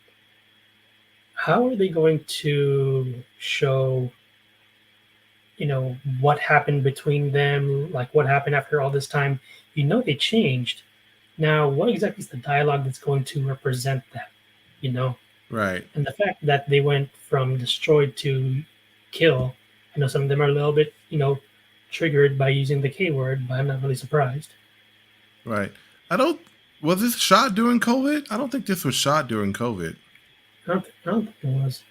how are they going to show, what happened between them, like what happened after all this time? They changed. Now, what exactly is the dialogue that's going to represent that? You know, right. and the fact that they went from destroyed to kill, I know some of them are a little bit, triggered by using the K word, but I'm not really surprised. Right. I don't. Was this shot during COVID? I don't think this was shot during COVID. I don't think it was.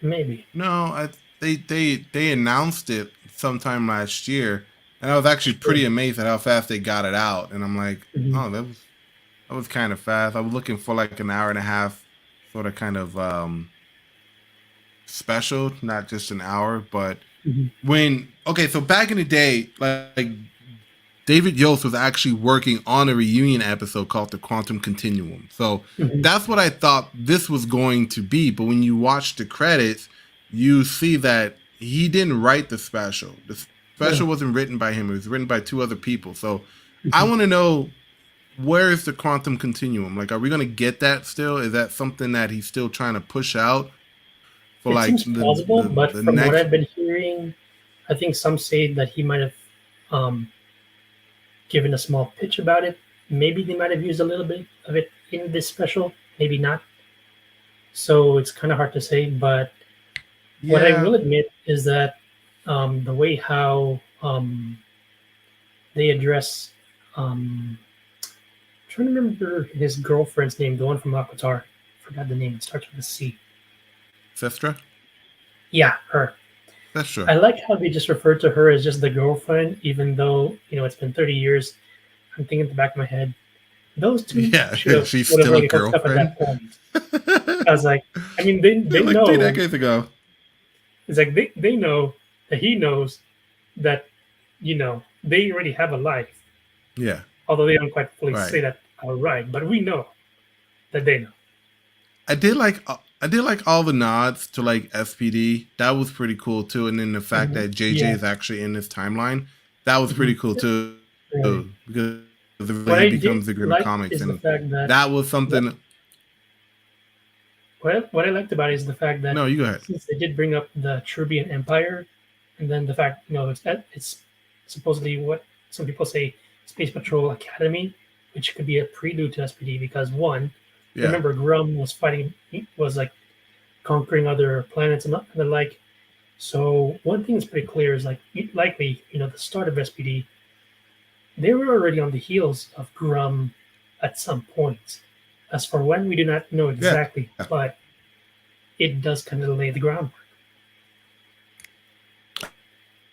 Maybe. No, they announced it sometime last year, and I was actually Sure. pretty amazed at how fast they got it out. And I'm like, Hmm. oh, that was kind of fast. I was looking for like an hour and a half, sort of kind of special, not just an hour. But Hmm. when okay, so back in the day, like David Yost was actually working on a reunion episode called The Quantum Continuum. So Hmm. that's what I thought this was going to be. But when you watch the credits, you see that he didn't write the special. The special No. wasn't written by him. It was written by two other people. So I Mhm. want to know, where is the quantum continuum? Like, are we gonna get that still? Is that something that he's still trying to push out for like It seems plausible, the but from next? what I've been hearing, I think some say that he might have um, given a small pitch about it. Maybe they might have used a little bit of it in this special, maybe not. So it's kind of hard to say. But what I Yeah, will admit is that the way how they address, um, I'm trying to remember his girlfriend's name, the one from Avatar. Forgot the name. It starts with a C. Sestra. Yeah, her. That's true. I like how they just refer to her as just the girlfriend, even though it's been 30 years. I'm thinking at the back of my head, those two Yeah, should have she's would have still a already hooked up at girlfriend. that point. I was like, I mean, they Like three know. decades ago. It's like they know that he knows that they already have a life, Yeah, although they don't quite fully right. say that outright. But we know that they know. I did like all the nods to like SPD. That was pretty cool too. And then the fact that JJ Yeah. is actually in this timeline, that was hmm pretty cool too. Right. Because eventually he What becomes I the Grim did Comics, like and is the fact that that was something. what I liked about it is the fact No, that you go ahead. since they did bring up the Cherubian Empire, and then the fact it's supposedly what some people say Space Patrol Academy, which could be a prelude to SPD because one, Yeah, remember Grum was fighting, he was like conquering other planets and the like. So one thing is pretty clear is like likely the start of SPD, they were already on the heels of Grum at some point. As for when, we do not know yeah. exactly, but it does kind of lay the groundwork.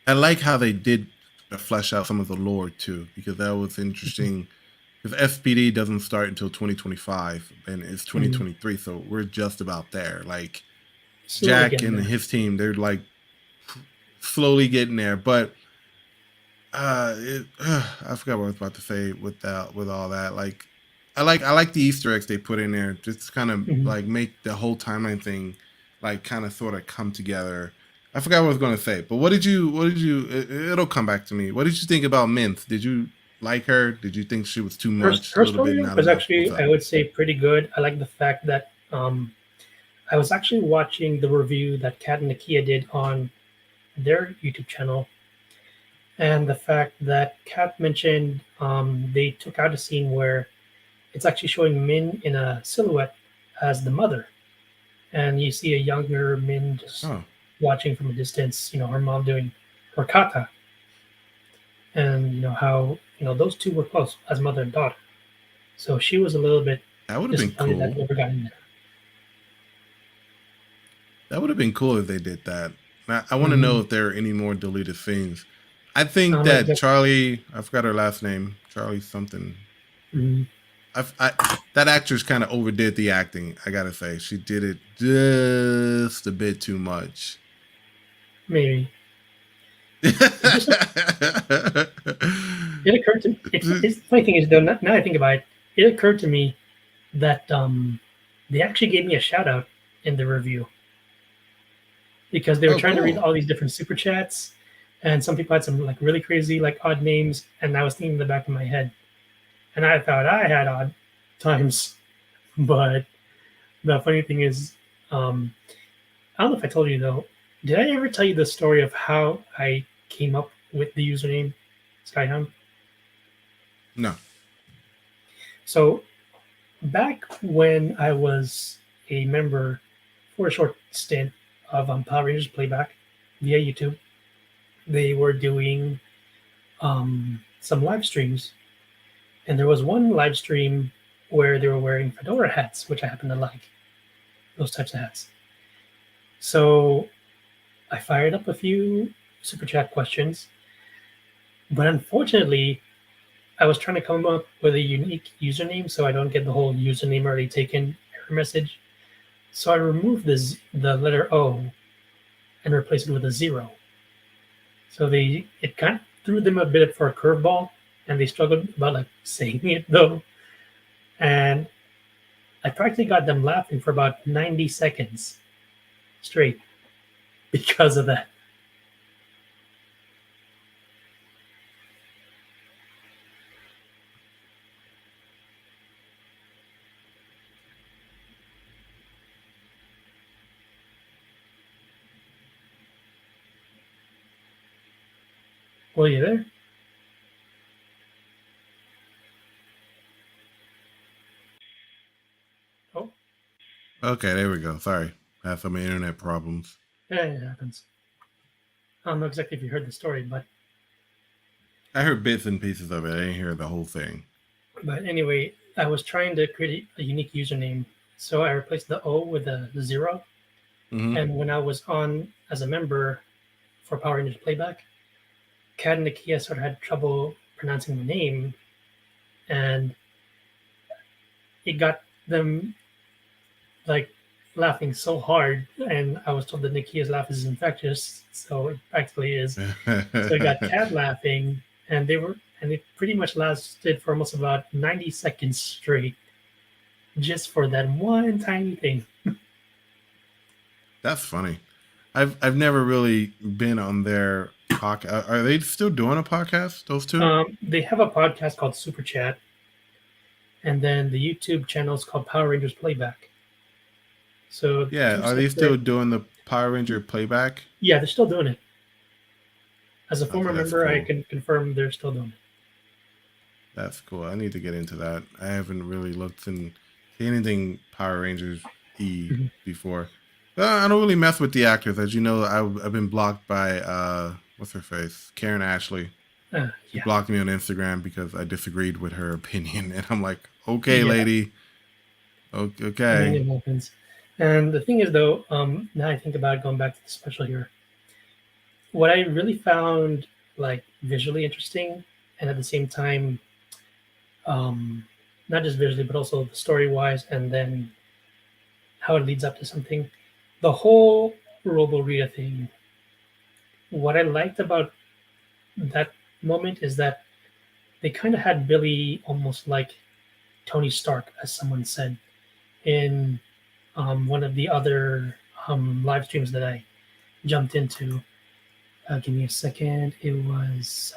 I like how they did flesh out some of the lore too, because that was interesting. Because SPD doesn't start until 2025, and it's Mm-hmm. 2023, so we're just about there. Like Slowly Jack getting and there. his team, they're like slowly getting there. But I forgot what I was about to say with that, with all that. Like, I like the Easter eggs they put in there, just to kind of Mm-hmm. like make the whole timeline thing, like, kind of sort of come together. I forgot what I was going to say, but it'll come back to me. What did you think about Mint? Did you like her? Did you think she was too Her, much, a her little bit story not was enough? What's actually, up? I would say, pretty good. I like the fact that I was actually watching the review that Kat and Nakia did on their YouTube channel, and the fact that Kat mentioned they took out a scene where it's actually showing Min in a silhouette as the mother, and you see a younger Min just Oh, watching from a distance. Her mom doing her kata, and how those two were close as mother and daughter. So she was a little bit that would have been disappointed that cool. never got in there. That would have been cool if they did that. I want to know Mm-hmm. if there are any more deleted scenes. I I think don't know that exactly. Charlie, I forgot her last name, Charlie something. Mm-hmm. I that actress kind of overdid the acting. I gotta say, she did it just a bit too much. Maybe it just it occurred to me. It's the funny thing is though. Now I think about it, it occurred to me that they actually gave me a shout out in the review because they were Oh, trying to read cool. all these different super chats, and some people had some like really crazy like odd names, and I was thinking in the back of my head, and I thought I had odd times, but the funny thing is, um, I don't know if I told you though. Did I ever tell you the story of how I came up with the username Skyhound? No. So back when I was a member for a short stint of Power Rangers Playback via YouTube, they were doing some live streams, and there was one live stream where they were wearing fedora hats, which I happen to like those types of hats. So I fired up a few super chat questions, but unfortunately, I was trying to come up with a unique username so I don't get the whole username already taken error message. So I removed the letter O and replaced it with a zero. So it kind of threw them a bit for a curveball, and they struggled about like saying it though. And I practically got them laughing for about 90 seconds straight because of that. Well, you there? Oh, Okay, there we go. Sorry, I have some internet problems. yeah, it happens. I don't know exactly if you heard the story, I heard bits and pieces of it. I didn't hear the whole thing. but anyway, I was trying to create a unique username, so I replaced the O with a zero. Hmm. And when I was on as a member for Power Rangers Playback, Kat and Nakia sort of had trouble pronouncing the name, and it got them like laughing so hard. And I was told that Nakia's laugh is infectious, so it practically is. So I got Kat laughing, and it pretty much lasted for almost about 90 seconds straight, just for that one tiny thing. That's funny. I've never really been on their podcast. Are they still doing a podcast? Those two? They have a podcast called Super Chat, and then the YouTube channel is called Power Rangers Playback. So Yeah. two Are they still separate. doing the Power Ranger playback? Yeah, they're still doing it. As a former Okay, that's member, I cool. can confirm they're still doing That's cool. I need to get into that. I haven't really looked and see anything Power Rangers it. E before. I don't really mess with the actors, as you know. I've been blocked by what's her face, Karen Ashley. She Yeah, blocked me on Instagram because I disagreed with her opinion, and I'm like, okay, yeah, lady, and then okay. it happens. And the thing is, though, now I think about going back to the special here. What I really found like visually interesting, and at the same time, um, not just visually, but also the story wise, and then how it leads up to something. The whole Robo Rita thing. What I liked about that moment is that they kind of had Billy almost like Tony Stark, as someone said in one of the other live streams that I jumped into. Give me a second. It was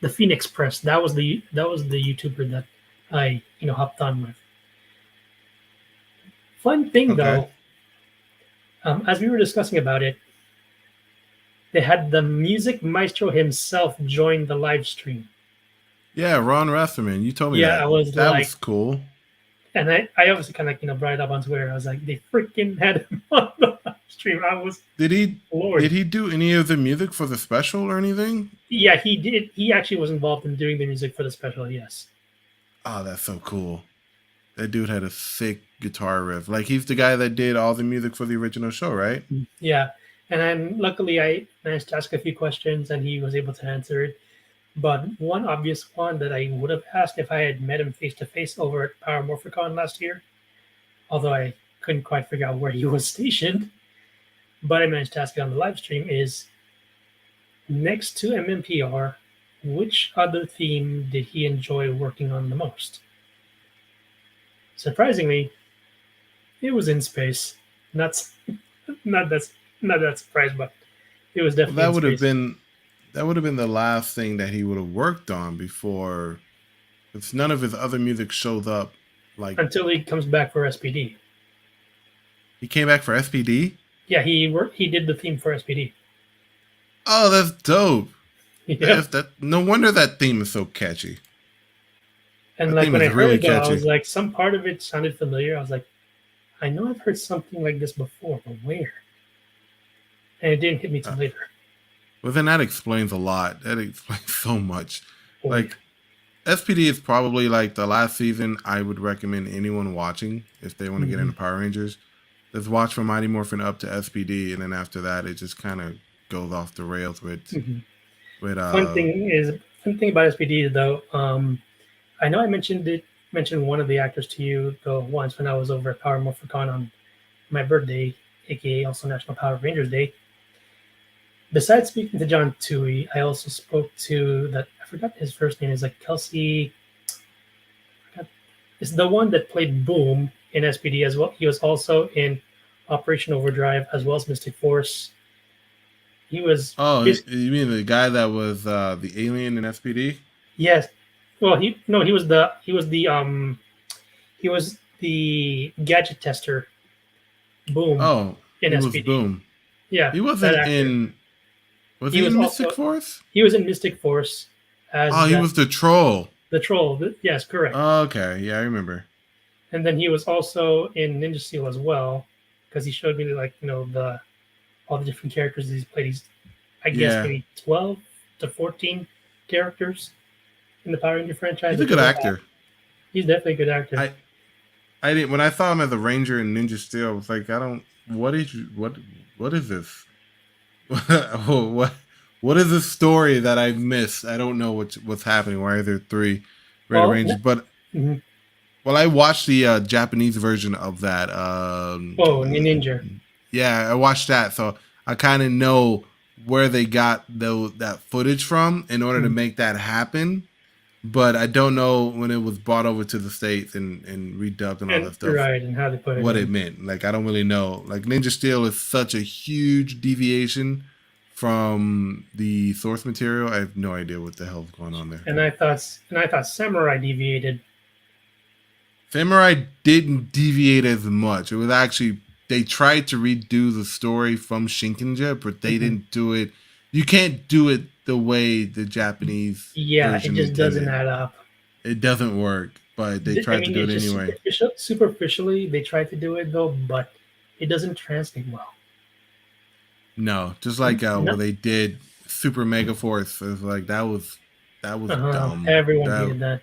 the Phoenix Press. That was the YouTuber that I hopped on with. Fun thing Okay. though, as we were discussing about it, they had the music maestro himself join the live stream. Yeah, Ron Rafterman, you told me Yeah, I that. was That like, was cool. and I obviously kind of brought it up on Twitter. I was like, they freaking had him on the live stream. I was Did he did floored. he do any of the music for the special or anything? Yeah, he did. He actually was involved in doing the music for the special. Yes. Oh, that's so cool. That dude had a sick guitar riff. Like he's the guy that did all the music for the original show, right? Yeah, and then luckily I managed to ask a few questions, and he was able to answer it. But one obvious one that I would have asked if I had met him face to face over at Power Morphicon last year, although I couldn't quite figure out where he was stationed, but I managed to ask it on the live stream, is next to MMPR, which other theme did he enjoy working on the most? Surprisingly, it was in space. Not not that not that surprised, but it was Well, definitely in space that would have been the last thing that he would have worked on before, because none of his other music shows up. Like until he comes back for SPD. he came back for SPD. Yeah, he worked. He did the theme for SPD. Oh, that's dope. Yep. That no wonder that theme is so catchy. And That like theme when I is heard really it though, I was catchy. like, some part of it sounded familiar. I was like, I know I've heard something like this before, but where? And it didn't hit me till Uh, later. well, then that explains a lot. That explains so much. Oh yeah. Like SPD is probably like the last season I would recommend anyone watching if they want to get Hmm. into Power Rangers. Just watch from Mighty Morphin up to SPD, and then after that, it just kind of goes off the rails Hmm. with Fun thing about SPD though. I know I mentioned one of the actors to you though once when I was over at Power Morphicon on my birthday, aka also National Power Rangers Day. Besides speaking to John Tui, I also spoke to that I forgot his first name is like Kelsey. Is the one that played Boom in SPD as well. He was also in Operation Overdrive as well as Mystic Force. He was oh, his you mean the guy that was the alien in SPD? yes. Well, he no, he was the gadget tester Boom Oh, in he was SPD. Boom. Yeah, He that wasn't actor. in. Was He he was in Mystic also Force? he was in Mystic Force Oh, as he that was the troll. the troll. Yes, correct. Okay, yeah, I remember. And then he was also in Ninja Steel as well, because he showed me like the all the different characters he's played. He's I guess Yeah, maybe 12 to 14 characters in the Power Ranger franchise, he's a which good is a lot. actor. He's definitely a good actor. I I didn't when I saw him as a Ranger in Ninja Steel. I was like, I don't. What is you? What is this? what what is this story that I've missed? I don't know what's happening. Why are there three Red Well, Rangers? But mhm. well, I watched the Japanese version of that. Oh, Ninja. Yeah, I watched that, so I kind of know where they got that footage from in order to Mhm. make that happen. But I don't know when it was brought over to the states and redubbed and all And that stuff right, and how they put it what it in. meant. Like I don't really know. Like Ninja Steel is such a huge deviation from the source material. I have no idea what the hell's going on there. And I thought Samurai deviated. Samurai didn't deviate as much. It was actually they tried to redo the story from Shinkenger, but they Mhm. didn't do it. You can't do it the way the Japanese Yeah, it version just doesn't intended. add up. It doesn't work, but they I tried to mean, do it's it just anyway. superficially they tried to do it though, but it doesn't translate well. No, just like No, what they did Super Mega Force. It was like that was dumb. everyone That hated that.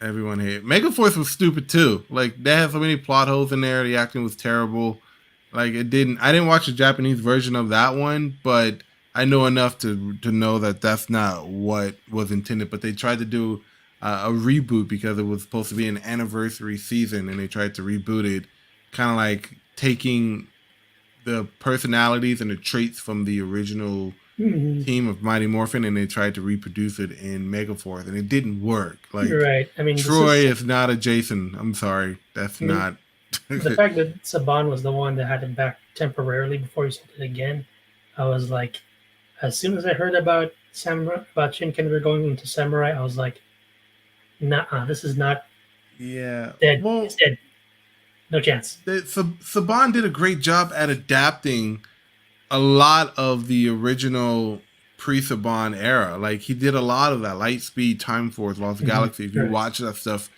everyone hated. Mega Force was stupid too. Like they had so many plot holes in there. The acting was terrible. Like it didn't. I didn't watch the Japanese version of that one, but I know enough to know that that's not what was intended. But they tried to do a reboot because it was supposed to be an anniversary season, and they tried to reboot it, kind of like taking the personalities and the traits from the original Mhm. team of Mighty Morphin and they tried to reproduce it in Megaforce and it didn't work. Like Right. I mean, this Troy is. is not a Jason. I'm sorry. That's I mean, not the fact that Saban was the one that had him back temporarily before he sent it again. I was like, as soon as I heard about Samurai, about Shin Kendra going into Samurai, I was like, nah, this is not Yeah. dead. It's Well, dead. No chance. Saban did a great job at adapting a lot of the original pre-Saban era. Like he did a lot of that Lightspeed, Time Force, Lost Galaxy. If you Right. watch that stuff,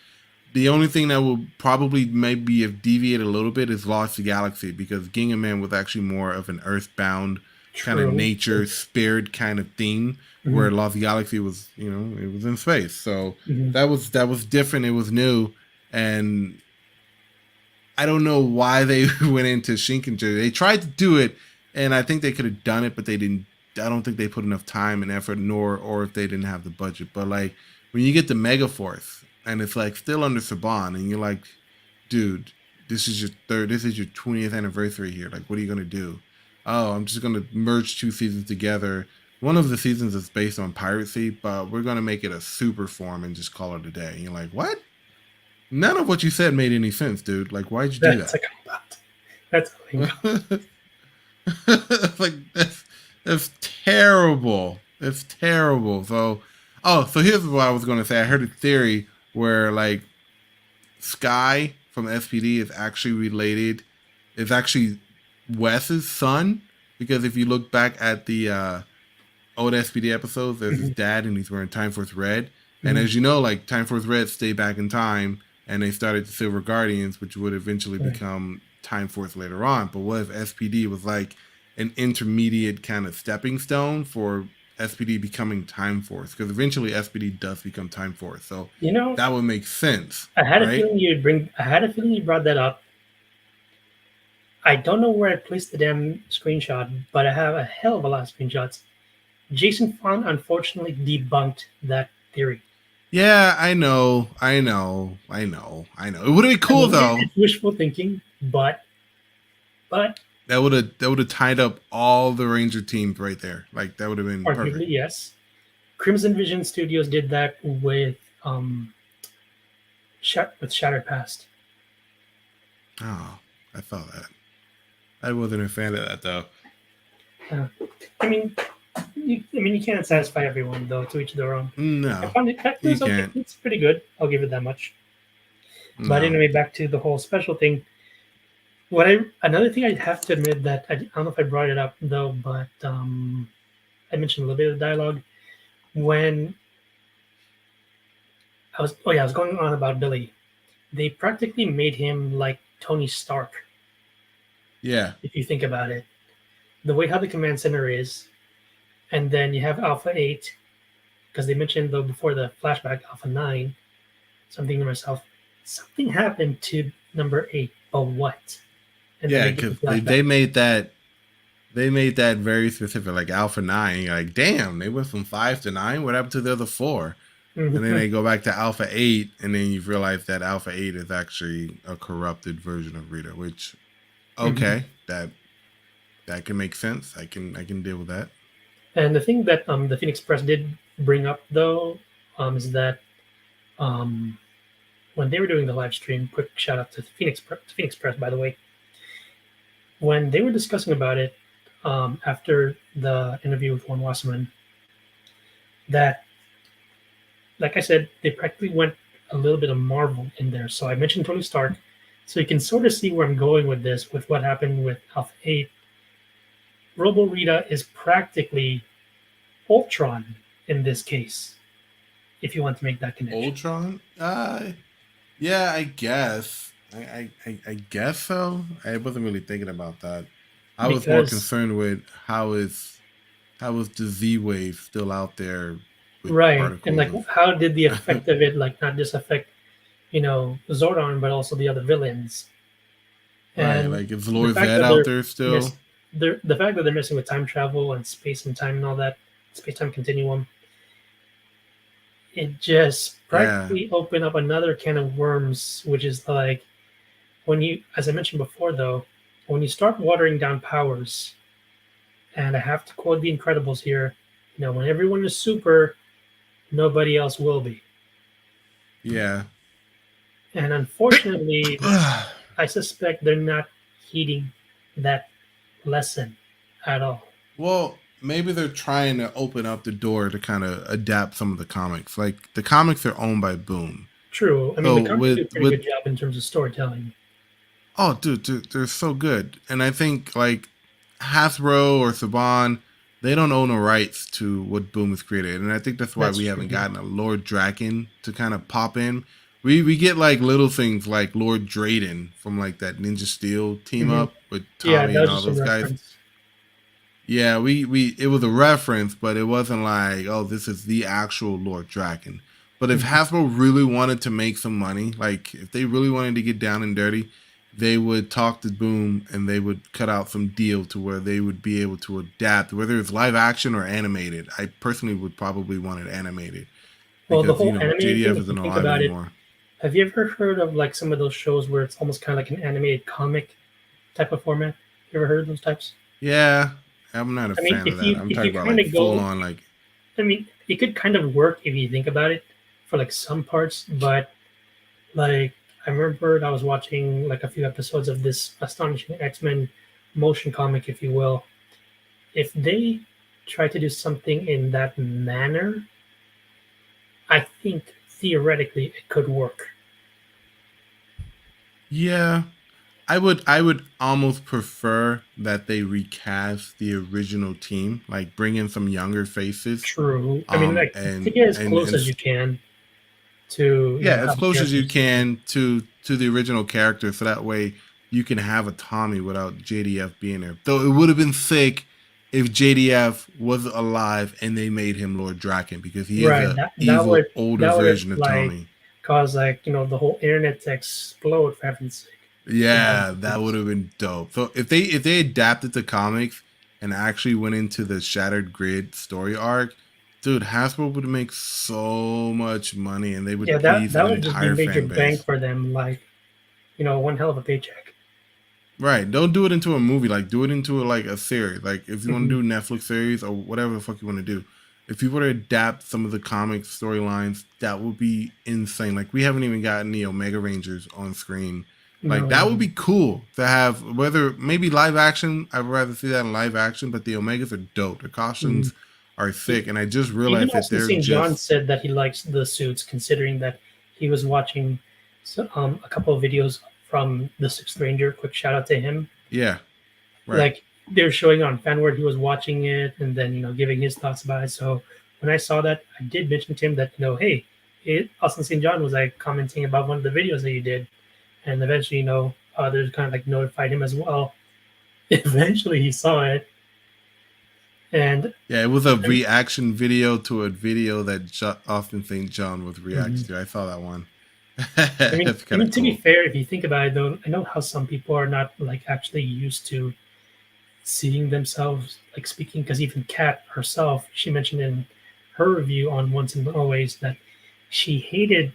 the only thing that will probably maybe have deviated a little bit is Lost Galaxy because Gingham Man was actually more of an earthbound kind of True. nature spirit kind of thing, Hmm. where Lost Galaxy was, it was in space. So Hmm. that was different. It was new, and I don't know why they went into Shinkenger. They tried to do it, and I think they could have done it, but they didn't. I don't think they put enough time and effort, nor or if they didn't have the budget. But like when you get to Megaforce and it's like still under Saban, and you're like, dude, this is your 20th anniversary here. Like, what are you gonna do? Oh, I'm just gonna merge two seasons together. One of the seasons is based on piracy, but we're gonna make it a super form and just call it a day. And you're like, what? None of what you said made any sense, dude. Like, why'd you do That's that? a cop out. That's a lingo. Like that's terrible. It's terrible. So, so here's what I was gonna say. I heard a theory where like Sky from SPD is actually related. Is actually Wes's son because if you look back at the old SPD episodes, there's his Hmm. dad and he's wearing Time Force Red. And Hmm. as you know, like Time Force Red stayed back in time and they started the Silver Guardians, which would eventually Right. become Time Force later on. But what if SPD was like an intermediate kind of stepping stone for SPD becoming Time Force? Because eventually SPD does become Time Force. So You know, that would make sense, I had a right? feeling you'd bring. I had a feeling you brought that up. I don't know where I placed the damn screenshot, but I have a hell of a lot of screenshots. Jason Fon unfortunately debunked that theory. Yeah, I know. It would have been I cool mean, though. it's wishful thinking, but That would have tied up all the Ranger teams right there. Like that would have been arguably perfect. yes. Crimson Vision Studios did that with Shattered Past. Oh, I saw that. I wasn't a fan of that though. Uh, I mean, you can't satisfy everyone though. To each their own. I No, found it. It you was okay. can't. It's pretty good. I'll give it that much. But No. anyway, back to the whole special thing. What I Another thing I have to admit that I don't know if I brought it up though, but I mentioned a little bit of the dialogue when I was. Oh yeah, I was going on about Billy. They practically made him like Tony Stark, Yeah, if you think about it. The way how the command center is, and then you have Alpha 8, because they mentioned though before the flashback Alpha 9. So I'm thinking to myself, something happened to number 8, but what? And then yeah, they give because the they flashback. made that very specific, like Alpha 9. You're like, damn, they went from 5 to 9. What happened to the other 4? And then Mhm, they go back to Alpha 8, and then you realize that Alpha 8 is actually a corrupted version of Rita, which mhm. okay, that can make sense. I can deal with that. And the thing that the Phoenix Press did bring up though is that um, when they were doing the live stream, quick shout out to Phoenix Press by the way, when they were discussing about it after the interview with Warren Wasserman, that like I said, they practically went a little bit of Marvel in there. So I mentioned Tony Stark, so you can sort of see where I'm going with this, with what happened with Alpha 8. Robo Rita is practically Ultron in this case, if you want to make that connection. Ultron? Yeah, I guess. I guess so. I wasn't really thinking about that. I was more Because, concerned with how is the Z wave still out there with right, and particles like, of how did the effect of it, like, not just affect, Zordon, but also the other villains? right, And like is the Lord fact Zed that out there still? the fact that they're messing with time travel and space and all that, space time continuum, it just Yeah. practically opened up another can of worms, which is like when you, as I mentioned before, though, when you start watering down powers, and I have to quote The Incredibles here, when everyone is super, nobody else will be. Yeah. And unfortunately, I suspect they're not heeding that lesson at all. Well, maybe they're trying to open up the door to kind of adapt some of the comics. Like the comics are owned by Boom. True. I mean, So the comics do a pretty with good job in terms of storytelling. oh, dude, they're so good. And I think like Hasbro or Saban, they don't own the rights to what Boom has created, and I think that's why That's we haven't true. gotten a Lord Draken to kind of pop in. We get like little things like Lord Drayden from like that Ninja Steel team Hmm. up with Yeah, Tommy that and was all just a those guys. reference. Yeah, we it was a reference, but it wasn't like, oh, this is the actual Lord Draken. But if Hmm. Hasbro really wanted to make some money, like if they really wanted to get down and dirty, they would talk to Boom and they would cut out some deal to where they would be able to adapt, whether it's live action or animated. I personally would probably want it animated Well, the because whole animated thing, JDF if you isn't think alive about it, anymore. have you ever heard of like some of those shows where it's almost kind of like an animated comic type of format? You ever heard of those types? Yeah, I'm not a I mean, fan of that. I'm if talking you about kind like of full go, on like I mean, it could kind of work if you think about it for like some parts, but like I remember I was watching like a few episodes of this Astonishing X-Men motion comic, if you will. If they try to do something in that manner, I think theoretically it could work. yeah. I would almost prefer that they recast the original team, like bring in some younger faces, True. I mean, like to and get as close and as you can to yeah, how as the close as you characters were. can to the original character, so that way you can have a Tommy without JDF being there. Though it would have been sick if JDF was alive and they made him Lord Draken because he is Right. a That would evil older that would have version of like Tommy. caused like the whole internet to explode for heaven's sake. If that Yeah, that happens. would have been dope. So if they adapted the comics and actually went into the Shattered Grid story arc, dude, Hasbro would make so much money and they Yeah, would that please an that would just be entire major fan bank base. for them. Like one hell of a paycheck. Right. Don't do it into a movie. Like do it into like a series. Like if you want Hmm. to do Netflix series or whatever the fuck you want to do. If you were to adapt some of the comic storylines, that would be insane. Like we haven't even gotten the Omega Rangers on screen. Like No, we that would haven't. be cool to have. Whether maybe live action, I'd rather see that in live action. But the Omegas are dope. The Mhm. costumes are E- sick, and I just Even realized that Austin they're St. John just said that he likes the suits, considering that he was watching a couple of videos from the Sixth Ranger. Quick shout out to him. yeah, right. Like they were showing on Fanword he was watching it and then giving his thoughts about it. So when I saw that, I did mention to him that hey, Austin St. John was like commenting about one of the videos that you did, and eventually others kind of like notified him as well. Eventually he saw it, and Yeah, it was a I mean, reaction video to a video that Austin St. John was reacting mhm. to. I saw that one. I mean, That's I kind mean of to be cool. fair, if you think about it, though, I know how some people are not like actually used to seeing themselves like speaking. Because even Kat herself, she mentioned in her review on Once and Always that she hated,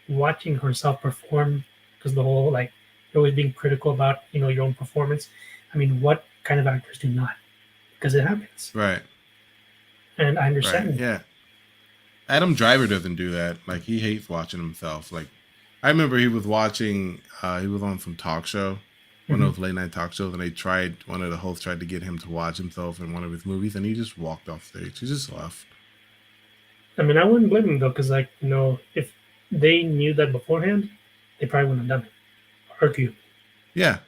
watching herself perform because the whole like you're always being critical about your own performance. I mean, what kind of actors do not? Because it happens, Right, and I right. understand. Yeah. Adam Driver doesn't do that. Like he hates watching himself. Like I remember he was watching he was on some talk show, one Hmm. of those late night talk shows, and they tried one of the hosts tried to get him to watch himself in one of his movies and he just walked off stage. He just left. I mean, I wouldn't blame them though, because like if they knew that beforehand, they probably wouldn't have done it. Argue. Yeah.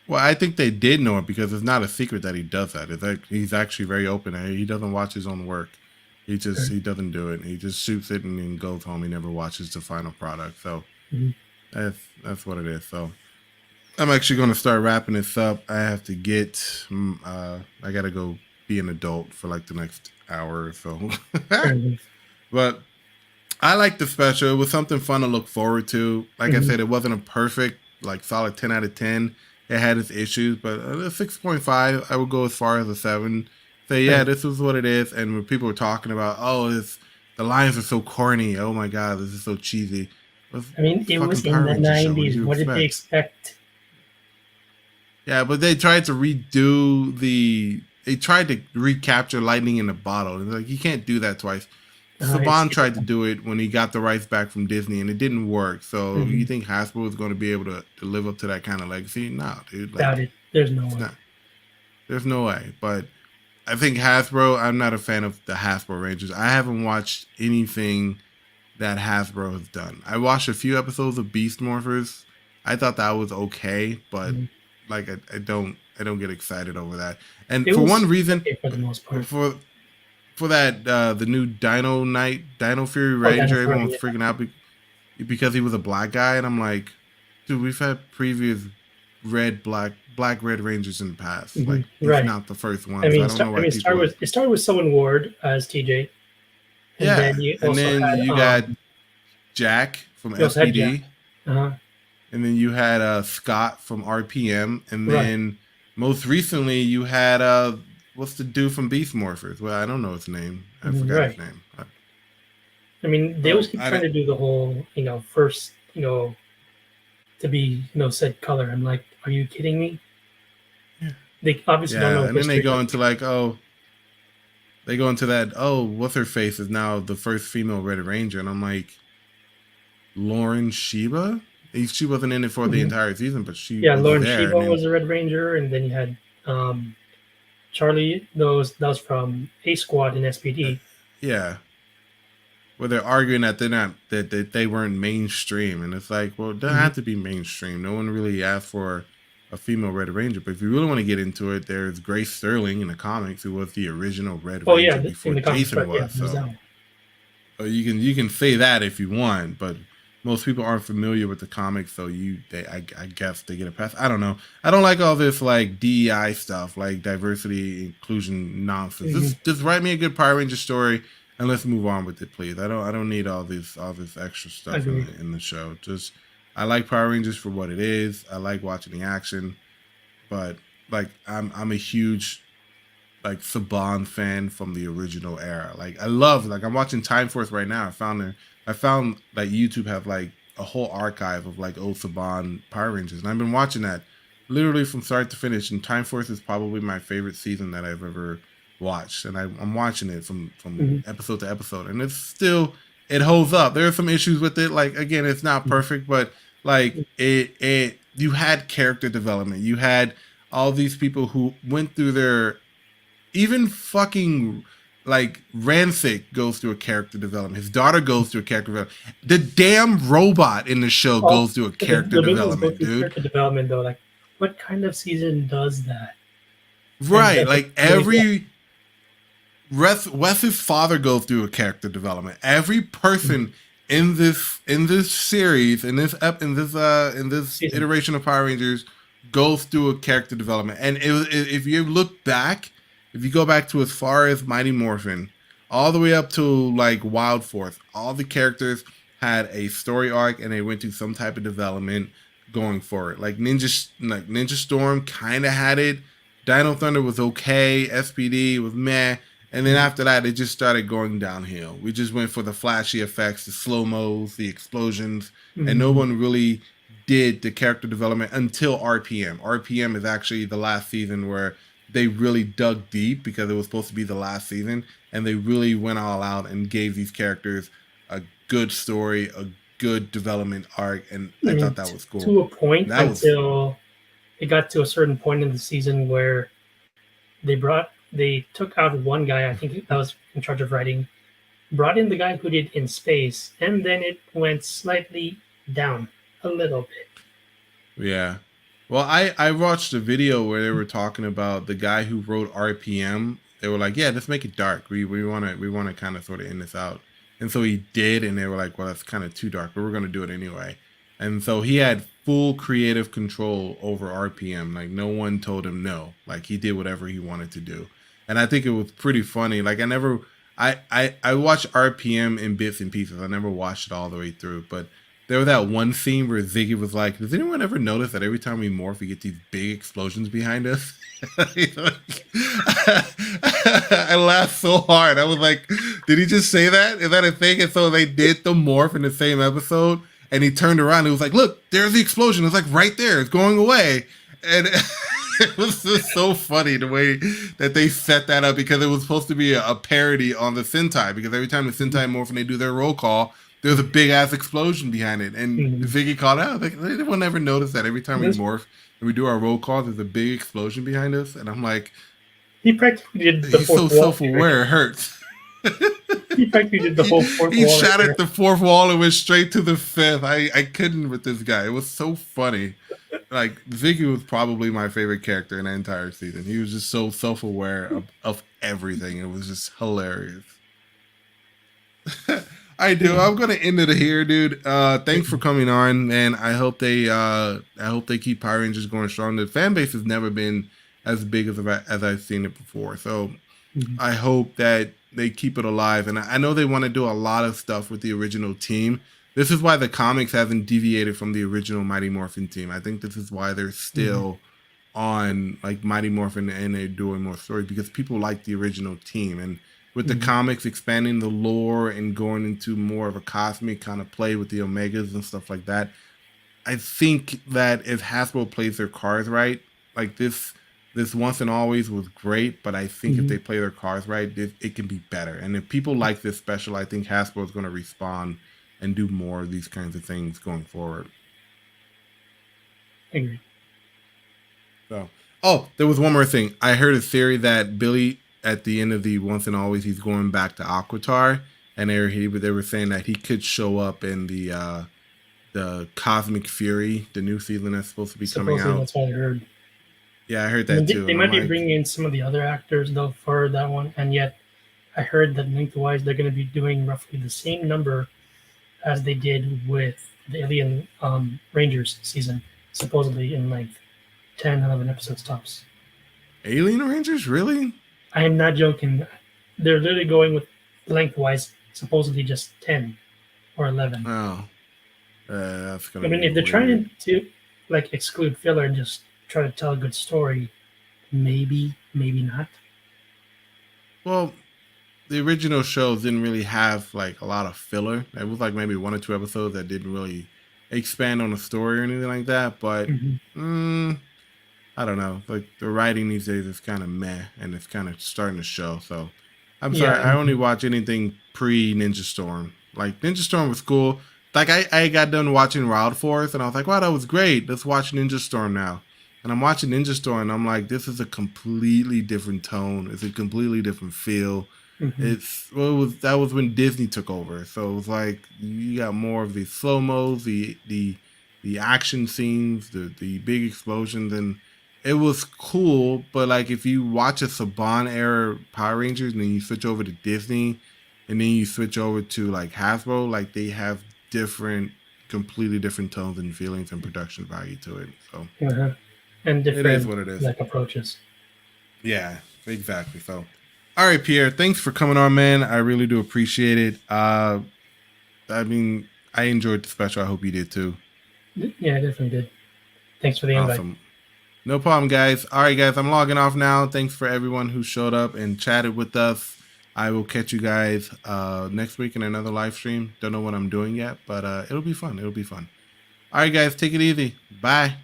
Well, I think they did know it because it's not a secret that he does that. It's like he's actually very open. He doesn't watch his own work. He doesn't do it. He just shoots it and then goes home. He never watches the final product. So Mm-hmm. that's what it is. So I'm actually going to start wrapping this up. I have to get. I got to go be an adult for like the next hour or so. Fair enough. But I like the special. It was something fun to look forward to. Like I Mm-hmm. said, it wasn't a perfect, like solid 10 out of 10. It had its issues, but a 6.5, I would go as far as a 7. Say, Fair yeah, enough. this is what it is. And when people were talking about, oh, the lines are so corny. Oh my God, this is so cheesy. I mean, It's a it fucking was in Power the Rangers show. What did '90s. you What did they expect? expect? Yeah, but they tried to redo they tried to recapture lightning in a bottle. And like you can't do that twice. It's Saban tried to typical. do it when he got the rights back from Disney and it didn't work. So Mm-hmm. you think Hasbro is going to be able to live up to that kind of legacy? No, dude. Like Doubt it. There's no it's way. not. There's no way. But I think Hasbro. I'm not a fan of the Hasbro Rangers. I haven't watched anything that Hasbro has done. I watched a few episodes of Beast Morphers. I thought that was okay, but Mhm. like I don't get excited over that. And It for one was reason, okay for the most part. for for that the new Dino Fury Oh, Dino Ranger, everyone Fury, was yeah. freaking out because he was a black guy, and I'm like, dude, we've had previous black red Rangers in the past. Like he's Right. not the first I one, so I mean, don't know I why mean, people. it started with Someone Ward as TJ, and Yeah, then and then you got Jack from you also had Jack. SPD, Uh-huh. and then you had Scott from RPM, and Right. then most recently you had what's the dude from Beast Morphers? Well, I don't know his name. I forgot his Right. name. I mean, they always So keep I trying didn't. to do the whole, first, to be, said color. I'm like, are you kidding me? They obviously don't Yeah, know and then they history go like into like, oh, they go into that, oh, what's her face is now the first female Red Ranger, and I'm like, Lauren Sheba. She wasn't in it for we. the entire season, but she Yeah, was Lauren there, and Shiva then was a Red Ranger, and then you had um, Charlie. That was from A Squad in uh, SPD. yeah, where they're arguing that they're not that they weren't mainstream, and it's like, well, it doesn't Mm-hmm. have to be mainstream. No one really asked for a female Red Ranger, but if you really want to get into it, there's Grace Sterling in the comics who was the original Red Oh yeah, Ranger in before the comics, Jason right? Yeah, was. there's So that one. you can say that if you want, but most people aren't familiar with the comics, so I guess they get a pass. I don't know. I don't like all this like DEI stuff, like diversity inclusion nonsense. Mm-hmm. Just write me a good Power Ranger story and let's move on with it, please. I don't need all this extra stuff Agreed. in the show. Just I like Power Rangers for what it is. I like watching the action, but like I'm a huge like Saban fan from the original era. Like I love like I'm watching Time Force right now. I found like YouTube have like a whole archive of like old Saban Power Rangers, and I've been watching that literally from start to finish. And Time Force is probably my favorite season that I've ever watched, and I'm watching it from Mm-hmm. episode to episode, and it's still it holds up. There are some issues with it. Like again, it's not perfect, but like it you had character development. You had all these people who went through their even fucking like Rancic goes through a character development. His daughter goes through a character development. The damn robot in the show Oh, goes through a the character villains go development, through dude. character development though. Like, what kind of season does that? and Right, doesn't like really. every Wes's father goes through a character development. Every Mhm. person in this series in this Season. iteration of Power Rangers goes through a character development. And if you look back, if you go back to as far as Mighty Morphin, all the way up to like Wild Force, all the characters had a story arc and they went through some type of development going forward. Like Ninja Storm kind of had it. Dino Thunder was okay. SPD was meh. And then Mhm. after that, it just started going downhill. We just went for the flashy effects, the slow mos, the explosions, and no Mhm. one really did the character development until RPM. RPM is actually the last season where they really dug deep because it was supposed to be the last season, and they really went all out and gave these characters a good story, a good development arc, and I I thought mean, that was cool. to a point That was until it got to a certain point in the season where they took out one guy. I think that was in charge of writing. Brought in the guy who did In Space, and then it went slightly down a little bit. Yeah. Well, I watched a video where they were talking about the guy who wrote RPM. They were like, "Yeah, let's make it dark. We want to kind of sort of end this out." And so he did, and they were like, "Well, that's kind of too dark, but we're going to do it anyway." And so he had full creative control over RPM. Like no one told him no. Like he did whatever he wanted to do. And I think it was pretty funny. Like I watched RPM in bits and pieces. I never watched it all the way through, but there was that one scene where Ziggy was like, "Does anyone ever notice that every time we morph, we get these big explosions behind us?" I laughed so hard. I was like, "Did he just say that? Is that a thing?" And so they did the morph in the same episode, and he turned around and he was like, "Look, there's the explosion. It's like right there. It's going away." And it was just so funny the way that they set that up because it was supposed to be a parody on the Sentai. Because every time the Sentai morph and they do their roll call, there's a big ass explosion behind it. And Mhm. Ziggy called out, like, anyone ever notice that every time we This morph and we do our roll call, there's a big explosion behind us? And I'm like, he practically did the he's fourth so wall self there. aware, it hurts. He practically did the he, whole fourth he wall right shattered there. the fourth wall and went straight to the fifth. I couldn't with this guy. It was so funny. Like Ziggy was probably my favorite character in the entire season. He was just so self aware of everything. It was just hilarious. I do. Mhm. I'm gonna end it here, dude. Thanks for Mhm. coming on, man. I hope they keep Power Rangers going strong. The fan base has never been as big as I've seen it before. So Mhm. I hope that they keep it alive. And I know they want to do a lot of stuff with the original team. This is why the comics haven't deviated from the original Mighty Morphin team. I think this is why they're Mhm. still on like Mighty Morphin and they're doing more stories because people like the original team. And with the Mhm. comics expanding the lore and going into more of a cosmic kind of play with the Omegas and stuff like that, I think that if Hasbro plays their cards right, like this once and always was great, but I think if Mhm. they play their cards right, it can be better. And if people like this special, I think Hasbro is going to respond and do more of these kinds of things going forward. Agree. So, oh, there was one more thing. I heard a theory that Billy at the end of the once and always he's going back to Aquitar, and they were saying that he could show up in the Cosmic Fury, the new season that's supposed to be coming Supposedly out. that's what I heard. Yeah, I heard I mean, that they, too, they and I'm might be like, bringing in some of the other actors though for that one, and yet I heard that lengthwise they're going to be doing roughly the same number as they did with the Alien Rangers season, supposedly in length, 10, 11 episodes tops. Alien Rangers, really? I am not joking. They're literally going with lengthwise, supposedly just 10 or 11. Oh, that's I gonna mean, be if they're weird. trying to like exclude filler and just try to tell a good story, maybe, maybe not. Well, the original shows didn't really have like a lot of filler. It was like maybe one or two episodes that didn't really expand on the story or anything like that. But Hmm. mm, I don't know. Like the writing these days is kind of meh, and it's kind of starting to show. So I'm Yeah, sorry. I I only mean, watch anything pre Ninja Storm. Like Ninja Storm was cool. Like I got done watching Wild Force, and I was like, wow, that was great. Let's watch Ninja Storm now. And I'm watching Ninja Storm, and I'm like, this is a completely different tone. It's a completely different feel. hmm It's well, it was that was when Disney took over. So it was like you got more of the slow mos, the action scenes, the big explosions, and it was cool, but like if you watch a Saban era Power Rangers and then you switch over to Disney and then you switch over to like Hasbro, like they have different, completely different tones and feelings and production value to it. So Uh-huh. And it is different what it is. like approaches. Yeah, exactly. So, all right, Pierre, thanks for coming on, man. I really do appreciate it. I mean, I enjoyed the special. I hope you did too. Yeah, I definitely did. Thanks for the invite. Awesome. No problem, guys. All right, guys, I'm logging off now. Thanks for everyone who showed up and chatted with us. I will catch you guys next week in another live stream. Don't know what I'm doing yet, but it'll be fun. It'll be fun. All right, guys, take it easy. Bye.